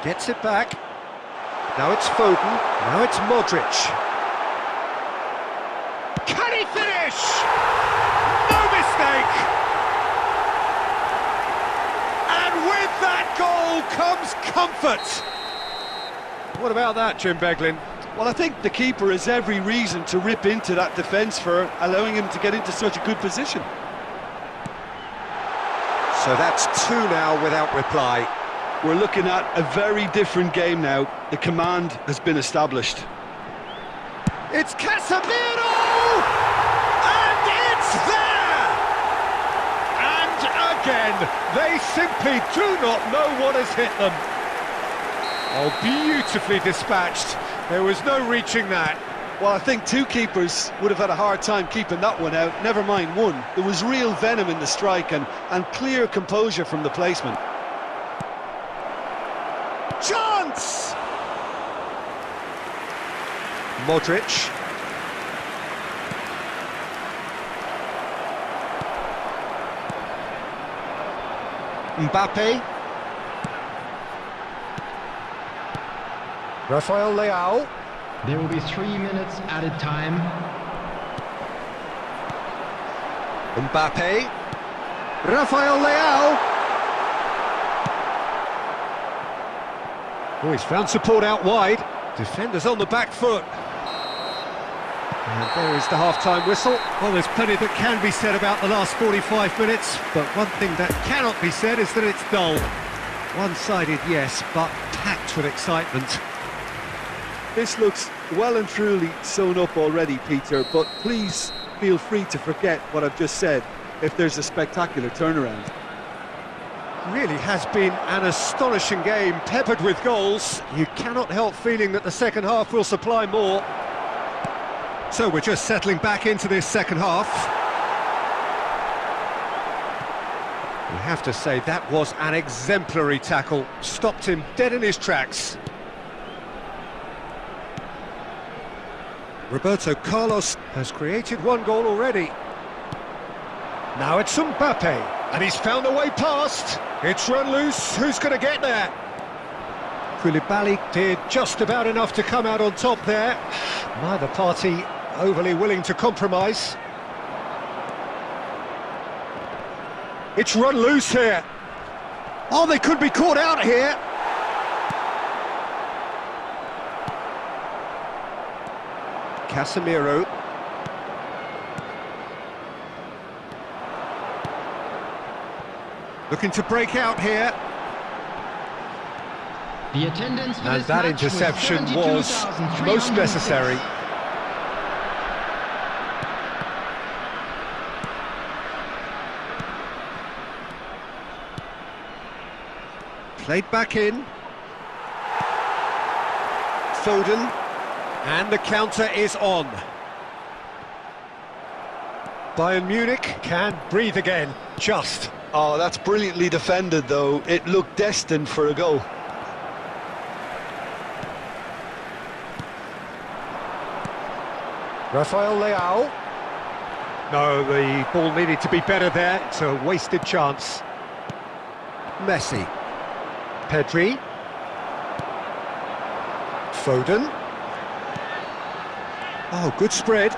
Gets it back. Now it's Foden. Now it's Modric. Can he finish? No mistake! And with that goal comes comfort. What about that, Jim Beglin? Well, I think the keeper has every reason to rip into that defence for allowing him to get into such a good position. So that's 2 now without reply. We're looking at a very different game now. The command has been established. It's Casemiro! And it's there! And again, they simply do not know what has hit them. Oh, beautifully dispatched. There was no reaching that. Well, I think 2 keepers would have had a hard time keeping that one out, never mind 1. There was real venom in the strike and clear composure from the placement. Chance! Modric. Mbappe. Rafael Leao. There will be 3 minutes added time. Mbappe. Rafael Leao. Oh, he's found support out wide. Defenders on the back foot. And there is the half-time whistle. Well, there's plenty that can be said about the last 45 minutes, but one thing that cannot be said is that it's dull. One-sided, yes, but packed with excitement. This looks well and truly sewn up already, Peter, but please feel free to forget what I've just said if there's a spectacular turnaround. Really has been an astonishing game, peppered with goals. You cannot help feeling that the second half will supply more. So we're just settling back into this second half. We have to say that was an exemplary tackle. Stopped him dead in his tracks. Roberto Carlos has created 1 goal already. Now it's Mbappe, and he's found a way past. It's run loose, who's going to get there? Koulibaly did just about enough to come out on top there. Neither party overly willing to compromise. It's run loose here. Oh, they could be caught out here. Casemiro. Looking to break out here. The attendance for And this that match interception was 72,306. most necessary. Played back in. Foden. And the counter is on. Bayern Munich can breathe again, just. Oh, that's brilliantly defended, though. It looked destined for a goal. Rafael Leao. No, the ball needed to be better there. It's a wasted chance. Messi. Pedri. Foden. Oh, good spread.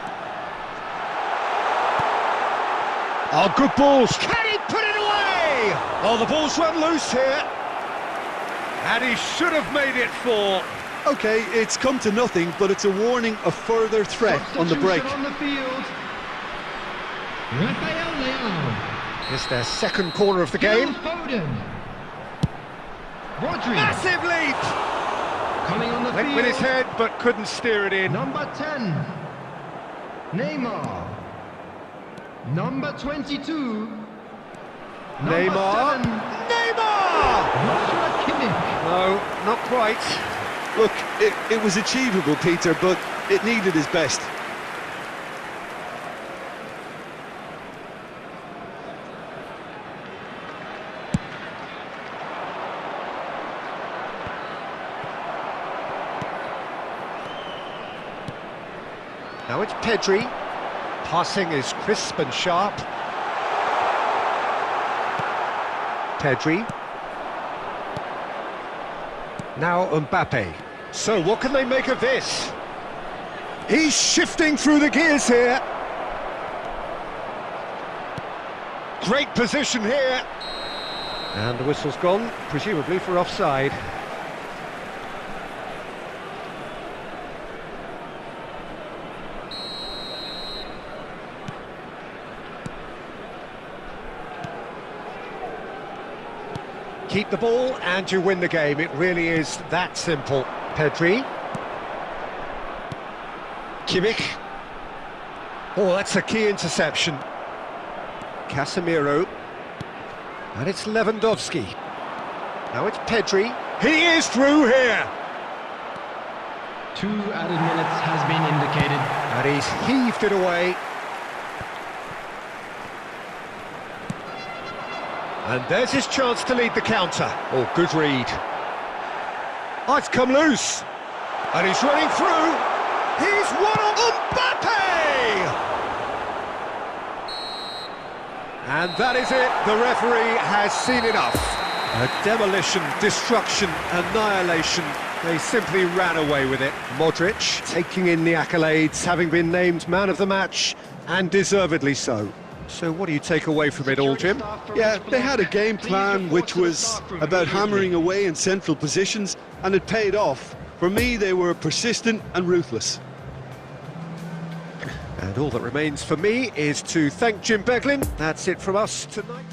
Oh, good balls. Can he put it away? Oh, the ball's run loose here. And he should have made it 4. OK, it's come to nothing, but it's a warning of further threat on the break. Substitution on the field. Rafael Leao. It's their second corner of the game. Foden. Rodri. Massive leap! Coming on the Went field. with his head, but couldn't steer it in. Number 10. Neymar. Number 22. Neymar. Neymar! Joshua Kimmich. No, not quite. Look, it was achievable, Peter, but it needed his best. Now it's Pedri. Passing is crisp and sharp. Pedri. Now Mbappe. So what can they make of this? He's shifting through the gears here. Great position here. And the whistle's gone, presumably for offside. Keep the ball and you win the game. It really is that simple. Pedri. Kimmich. Oh, that's a key interception. Casemiro. And it's Lewandowski. Now it's Pedri. He is through here. 2 added minutes has been indicated. And he's heaved it away. And there's his chance to lead the counter. Oh, good read. Oh, it's come loose. And he's running through. He's won on Mbappe! And that is it. The referee has seen enough. A demolition, destruction, annihilation. They simply ran away with it. Modric taking in the accolades, having been named man of the match, and deservedly so. So what do you take away from it all, Jim? Yeah, they had a game plan which was about hammering away in central positions, and it paid off. For me, they were persistent and ruthless. And all that remains for me is to thank Jim Beglin. That's it from us tonight.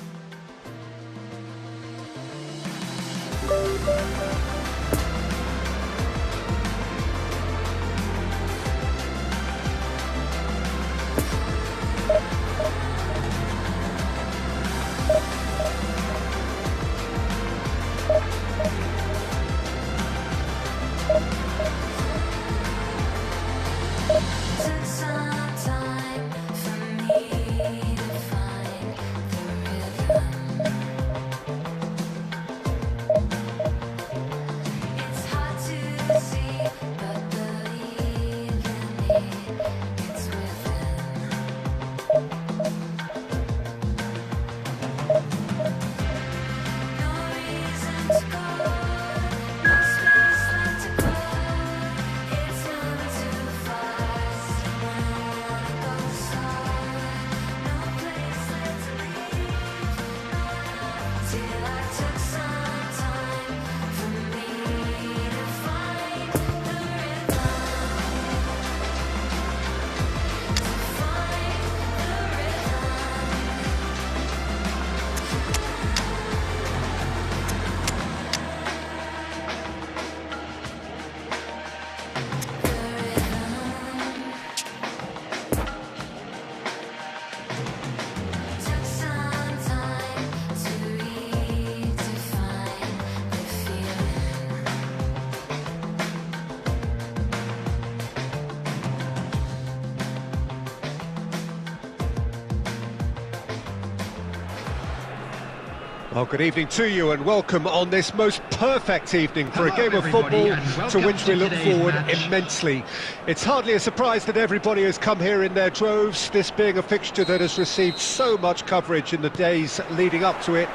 Well, good evening to you and welcome on this most perfect evening for a game of football to which we look forward immensely. It's hardly a surprise that everybody has come here in their droves, this being a fixture that has received so much coverage in the days leading up to it.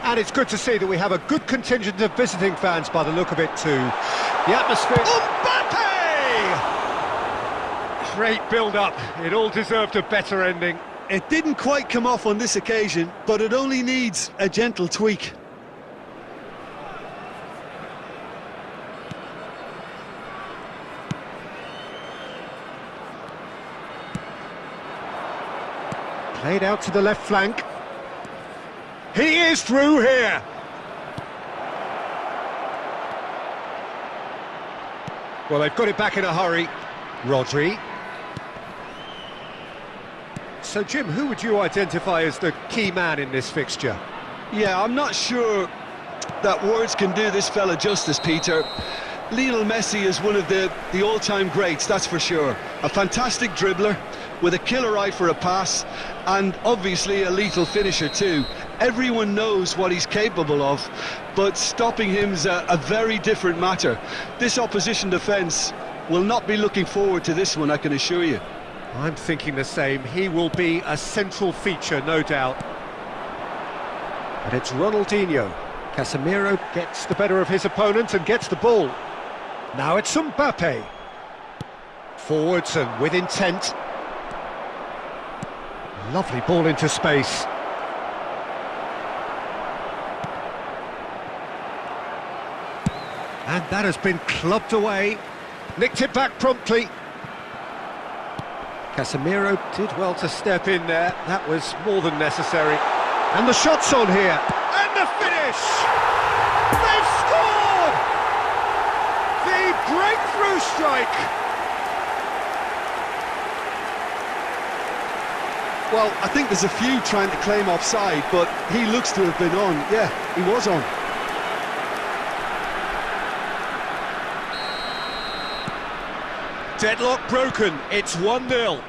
And it's good to see that we have a good contingent of visiting fans by the look of it too. The atmosphere... Mbappe! Great build-up. It all deserved a better ending. It didn't quite come off on this occasion, but it only needs a gentle tweak. Played out to the left flank. He is through here. Well, they've got it back in a hurry. Rodri. So, Jim, who would you identify as the key man in this fixture? Yeah, I'm not sure that words can do this fella justice, Peter. Lionel Messi is one of the all-time greats, that's for sure. A fantastic dribbler with a killer eye for a pass, and obviously a lethal finisher too. Everyone knows what he's capable of, but stopping him is a very different matter. This opposition defence will not be looking forward to this one, I can assure you. I'm thinking the same. He will be a central feature, no doubt. And it's Ronaldinho. Casemiro gets the better of his opponent and gets the ball. Now it's Mbappe. Forwards and with intent. Lovely ball into space. And that has been clubbed away. Nicked it back promptly. Casemiro did well to step in there. That was more than necessary. And the shot's on here. And the finish! They've scored! The breakthrough strike! Well, I think there's a few trying to claim offside, but he looks to have been on. Yeah, he was on. Deadlock broken, it's 1-0.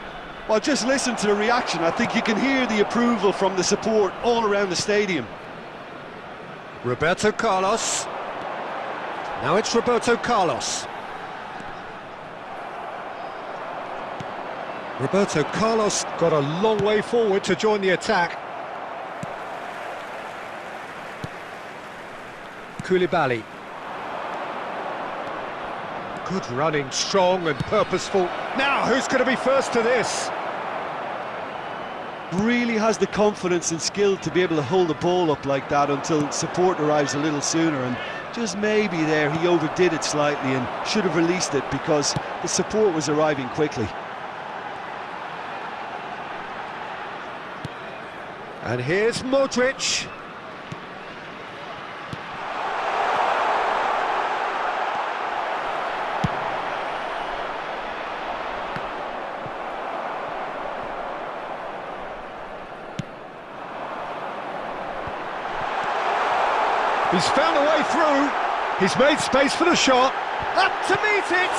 Well, just listen to the reaction. I think you can hear the approval from the support all around the stadium. Roberto Carlos. Now it's Roberto Carlos. Roberto Carlos got a long way forward to join the attack. Koulibaly. Good running, strong and purposeful. Now, who's going to be first to this? Really has the confidence and skill to be able to hold the ball up like that until support arrives a little sooner, and just maybe there he overdid it slightly and should have released it because the support was arriving quickly. And here's Modric. He's found a way through. He's made space for the shot. Up to meet it.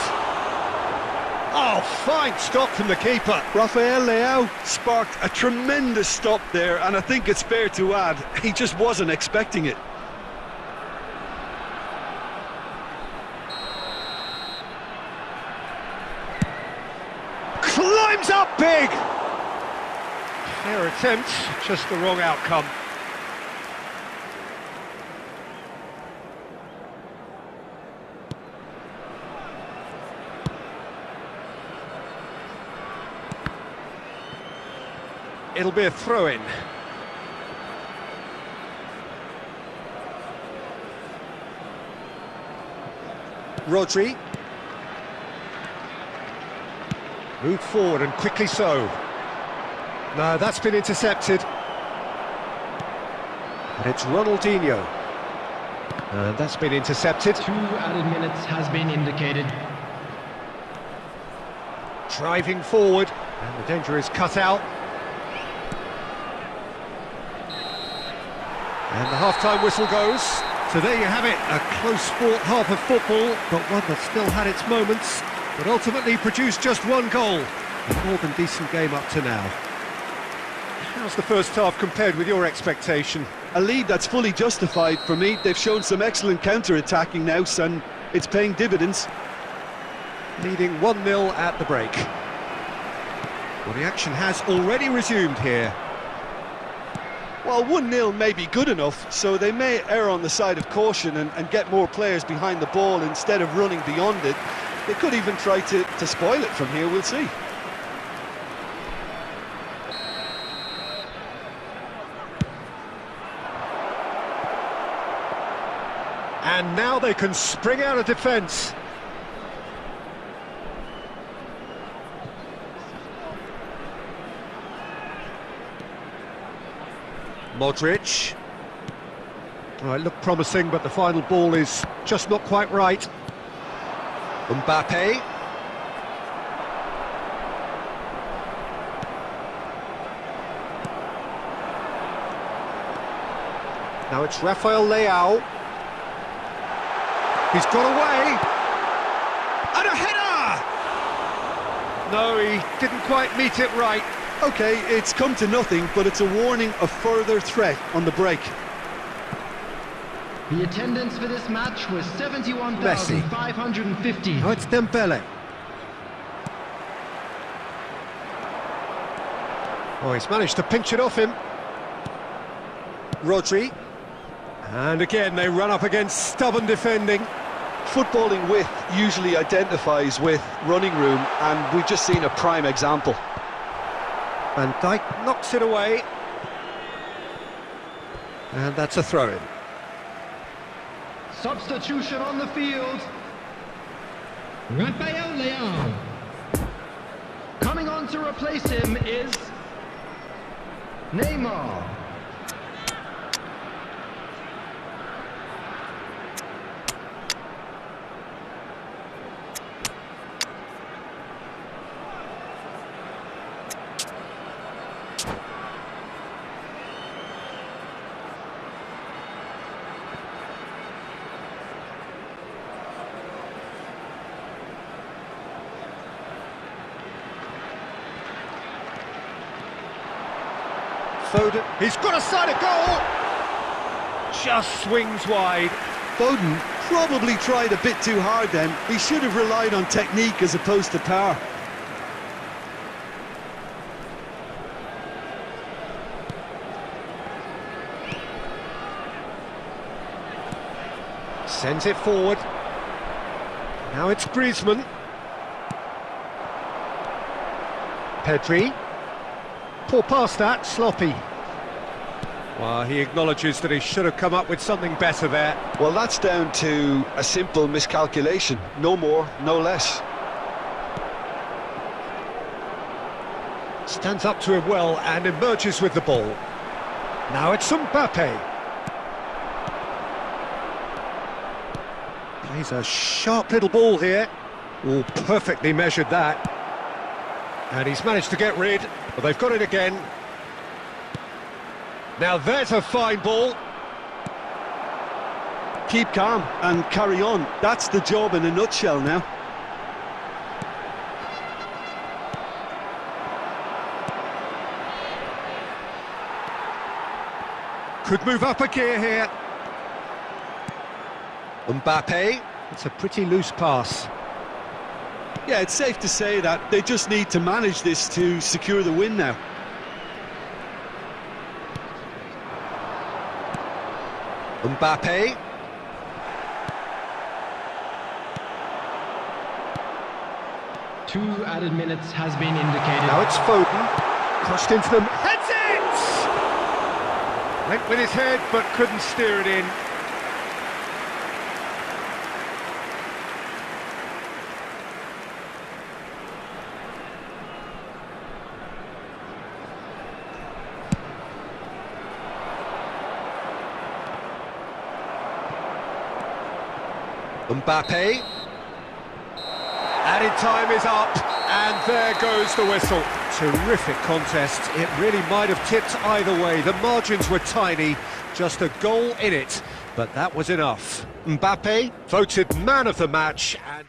Oh, fine stop from the keeper. Rafael Leao sparked a tremendous stop there, and I think it's fair to add, he just wasn't expecting it. Climbs up big. Fair attempt, just the wrong outcome. It'll be a throw-in. Rodri. Moved forward and quickly so. No, that's been intercepted. And it's Ronaldinho. And that's been intercepted. 2 added minutes has been indicated. Driving forward, and the danger is cut out. And the half-time whistle goes. So there you have it, a close-fought half of football, but one that still had its moments, but ultimately produced just one goal. A more than decent game up to now. How's the first half compared with your expectation? A lead that's fully justified for me. They've shown some excellent counter-attacking now, and it's paying dividends. Leading 1-0 at the break. Well, the action has already resumed here. Well, 1-0 may be good enough, so they may err on the side of caution and get more players behind the ball instead of running beyond it. They could even try to spoil it from here, we'll see. And now they can spring out of defence. Modric. Oh, it looked promising, but the final ball is just not quite right. Mbappe. Now it's Rafael Leao. He's got away. And a header! No, he didn't quite meet it right. Okay, it's come to nothing, but it's a warning of further threat on the break. The attendance for this match was 71,550. Now it's Dembele. Oh, he's managed to pinch it off him. Rodri. And again, they run up against stubborn defending. Footballing width usually identifies with running room, and we've just seen a prime example. Van Dijk knocks it away. And that's a throw-in. Substitution on the field. Rafael Leao. Coming on to replace him is Neymar. Foden, he's got a side of goal! Just swings wide. Foden probably tried a bit too hard then. He should have relied on technique as opposed to power. Sends it forward. Now it's Griezmann. Pedri. Poor pass that, sloppy. Well, he acknowledges that he should have come up with something better there. Well, that's down to a simple miscalculation. No more, no less. Stands up to him well and emerges with the ball. Now it's Mbappe. Plays a sharp little ball here. Oh, perfectly measured that. And he's managed to get rid, but they've got it again. Now there's a fine ball. Keep calm and carry on. That's the job in a nutshell now. Could move up a gear here. Mbappe. It's a pretty loose pass. Yeah, it's safe to say that they just need to manage this to secure the win now. Mbappe. Two added minutes has been indicated. Now it's Foden. Crossed into them. Heads it! Went with his head, but couldn't steer it in. Mbappe. Added time is up, and there goes the whistle. Terrific contest. It really might have tipped either way. The margins were tiny, just a goal in it, but that was enough. Mbappe voted man of the match, and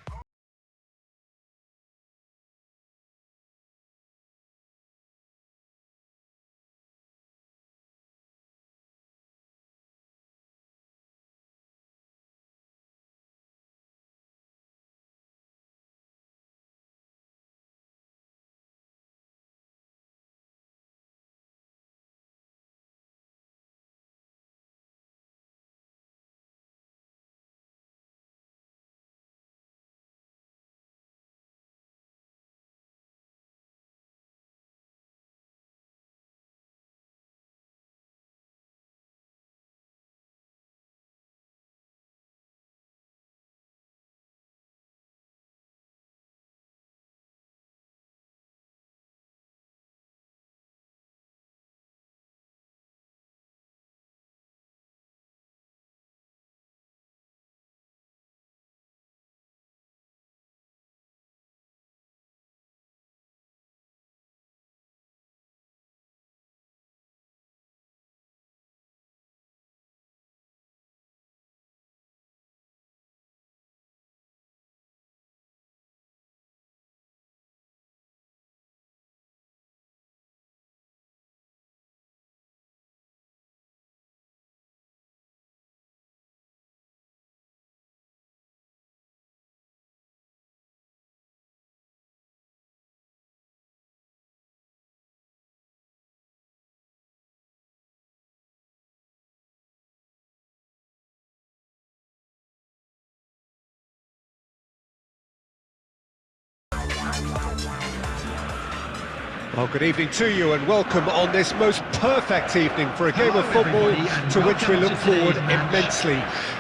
Well, good evening to you and welcome on this most perfect evening for a game of football to which we look forward immensely.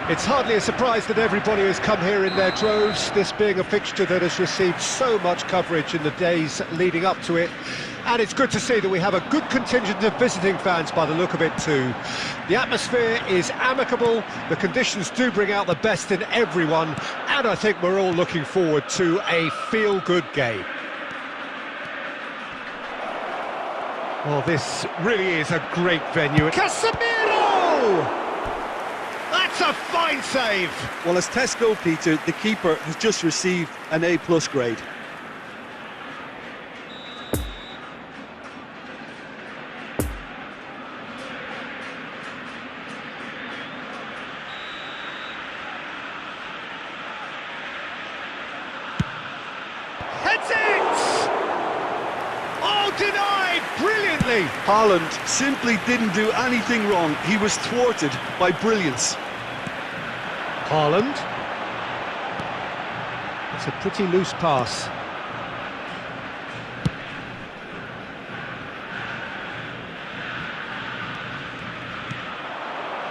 It's hardly a surprise that everybody has come here in their droves, this being a fixture that has received so much coverage in the days leading up to it. And it's good to see that we have a good contingent of visiting fans by the look of it too. The atmosphere is amicable, the conditions do bring out the best in everyone, and I think we're all looking forward to a feel-good game. Well, this really is a great venue. Casemiro! That's a fine save! Well, as test goalkeeper, the keeper has just received an A+ grade. Heads it! Oh, denied! Brilliantly! Haaland simply didn't do anything wrong. He was thwarted by brilliance. Haaland. It's a pretty loose pass.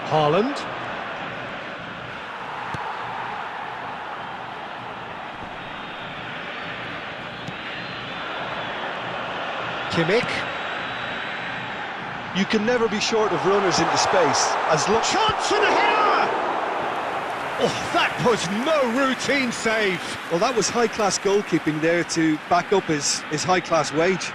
Haaland. Kimmich. You can never be short of runners into space. Chance for the header! Oh, that was no routine save. Well, that was high-class goalkeeping there to back up his high-class wage.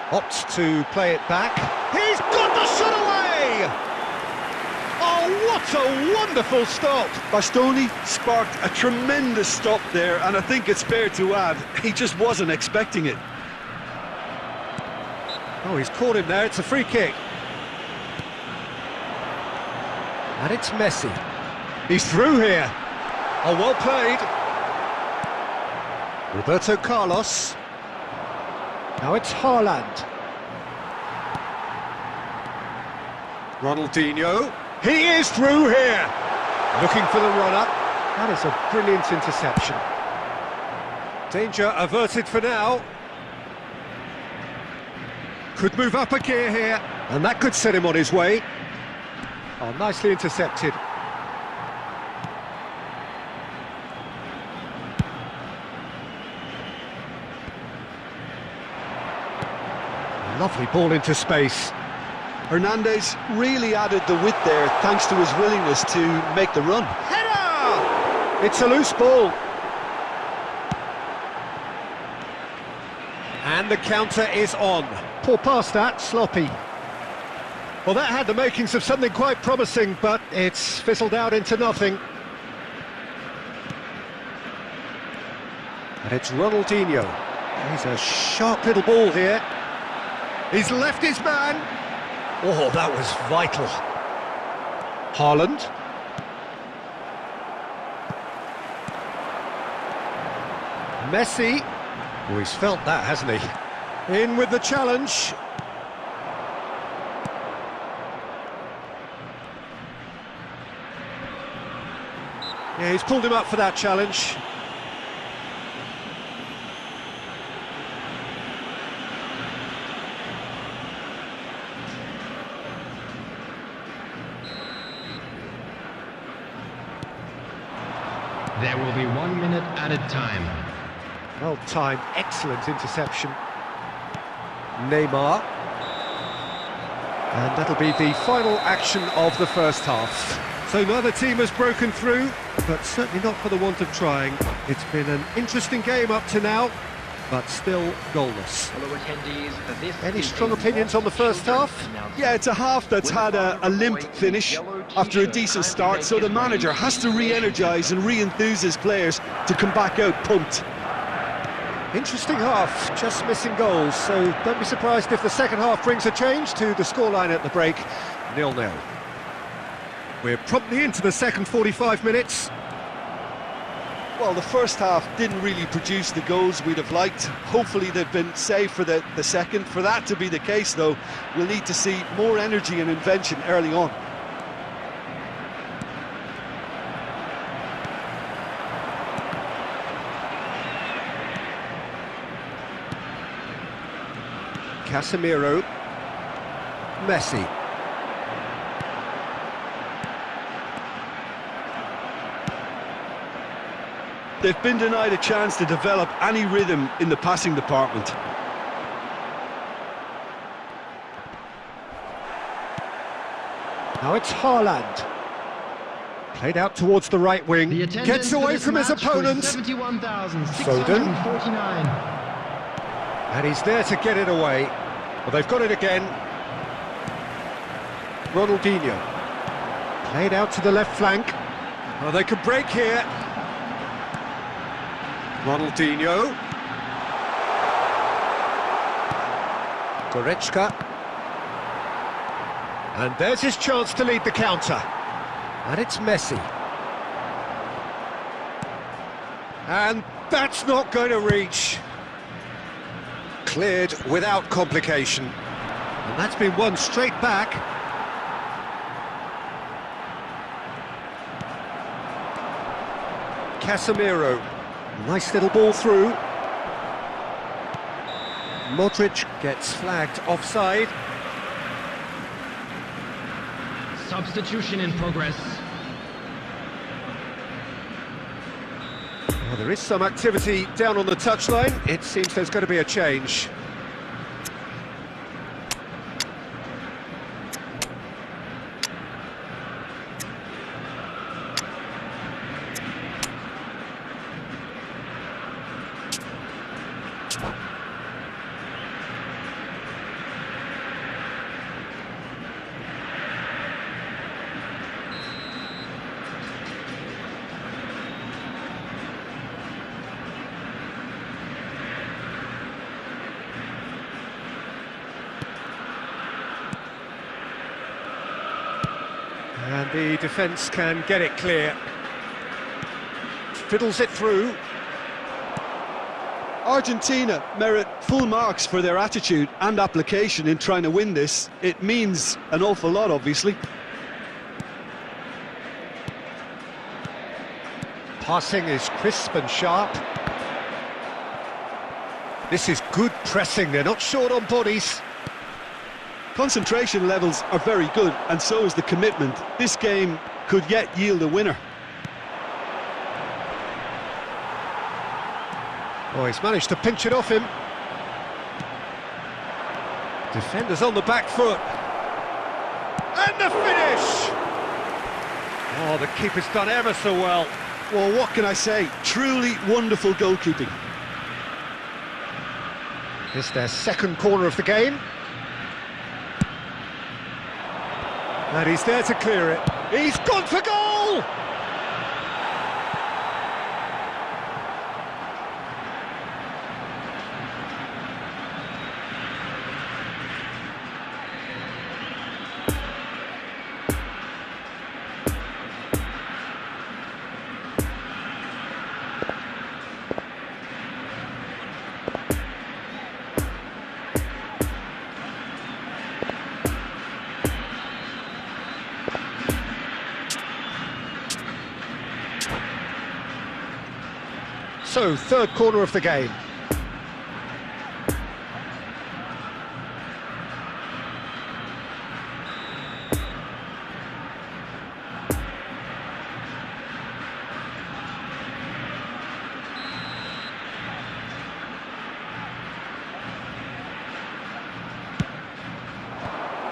Opts to play it back. He's got the shot away! Oh, what a wonderful stop! Bastoni sparked a tremendous stop there, and I think it's fair to add, he just wasn't expecting it. Oh, he's caught him there, it's a free kick. And it's Messi. He's through here. Oh, well played. Roberto Carlos. Now it's Haaland. Ronaldinho. He is through here. Looking for the runner. That is a brilliant interception. Danger averted for now. Could move up a gear here, and that could set him on his way. Oh, nicely intercepted. Lovely ball into space. Hernandez really added the width there thanks to his willingness to make the run. Header! It's a loose ball. And the counter is on. Poor pass that, sloppy. Well, that had the makings of something quite promising, but it's fizzled out into nothing. And it's Ronaldinho. He's a sharp little ball here. He's left his man. Oh, that was vital. Haaland. Messi. Oh, he's felt that, hasn't he? In with the challenge. Yeah, he's pulled him up for that challenge. There will be 1 minute added time. Well timed, excellent interception. Neymar. And that'll be the final action of the first half. So neither team has broken through, but certainly not for the want of trying. It's been an interesting game up to now, but still goalless. Hello attendees, this Any is strong a opinions on the first half? Yeah, it's a half that's had a limp finish after a decent start, so the manager has to re-energise and re-enthuse his players to come back out pumped. Interesting half, just missing goals, so don't be surprised if the second half brings a change to the scoreline at the break, 0-0. We're promptly into the second 45 minutes. Well, the first half didn't really produce the goals we'd have liked. Hopefully they've been saved for the second. For that to be the case, though, we'll need to see more energy and invention early on. Casemiro. Messi. They've been denied a chance to develop any rhythm in the passing department. Now it's Haaland. Played out towards the right wing. The Gets away from his opponent. 71,649. And he's there to get it away. Well, they've got it again. Ronaldinho. Played out to the left flank. Oh, they could break here. Ronaldinho. Goretzka. And there's his chance to lead the counter. And it's Messi. And that's not going to reach. Cleared without complication. And that's been won straight back. Casemiro. Nice little ball through. Modric gets flagged offside. Substitution in progress. Well, there is some activity down on the touchline. It seems there's going to be a change. And the defence can get it clear. Fiddles it through. Argentina merit full marks for their attitude and application in trying to win this. It means an awful lot, obviously. Passing is crisp and sharp. This is good pressing, they're not short on bodies. Concentration levels are very good, and so is the commitment. This game could yet yield a winner. Oh, he's managed to pinch it off him. Defenders on the back foot. And the finish! Oh, the keeper's done ever so well. Well, what can I say? Truly wonderful goalkeeping. It's their second corner of the game. And he's there to clear it. He's gone for goal! So, third corner of the game.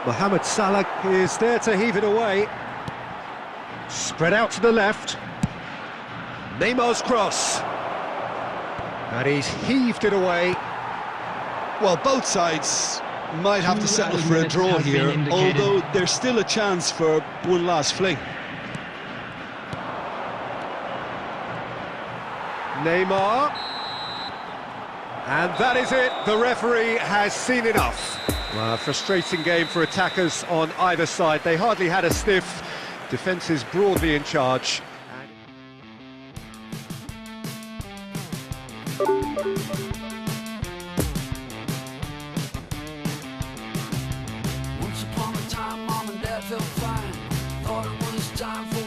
Mohamed Salah is there to heave it away. Spread out to the left. Neymar's cross. And he's heaved it away. Well, both sides might have to settle for a draw here, although there's still a chance for one last fling. Neymar. And that is it. The referee has seen enough. Well, a frustrating game for attackers on either side. They hardly had a sniff. Defence is broadly in charge. Once upon a time, mom and dad felt fine. Thought it was time for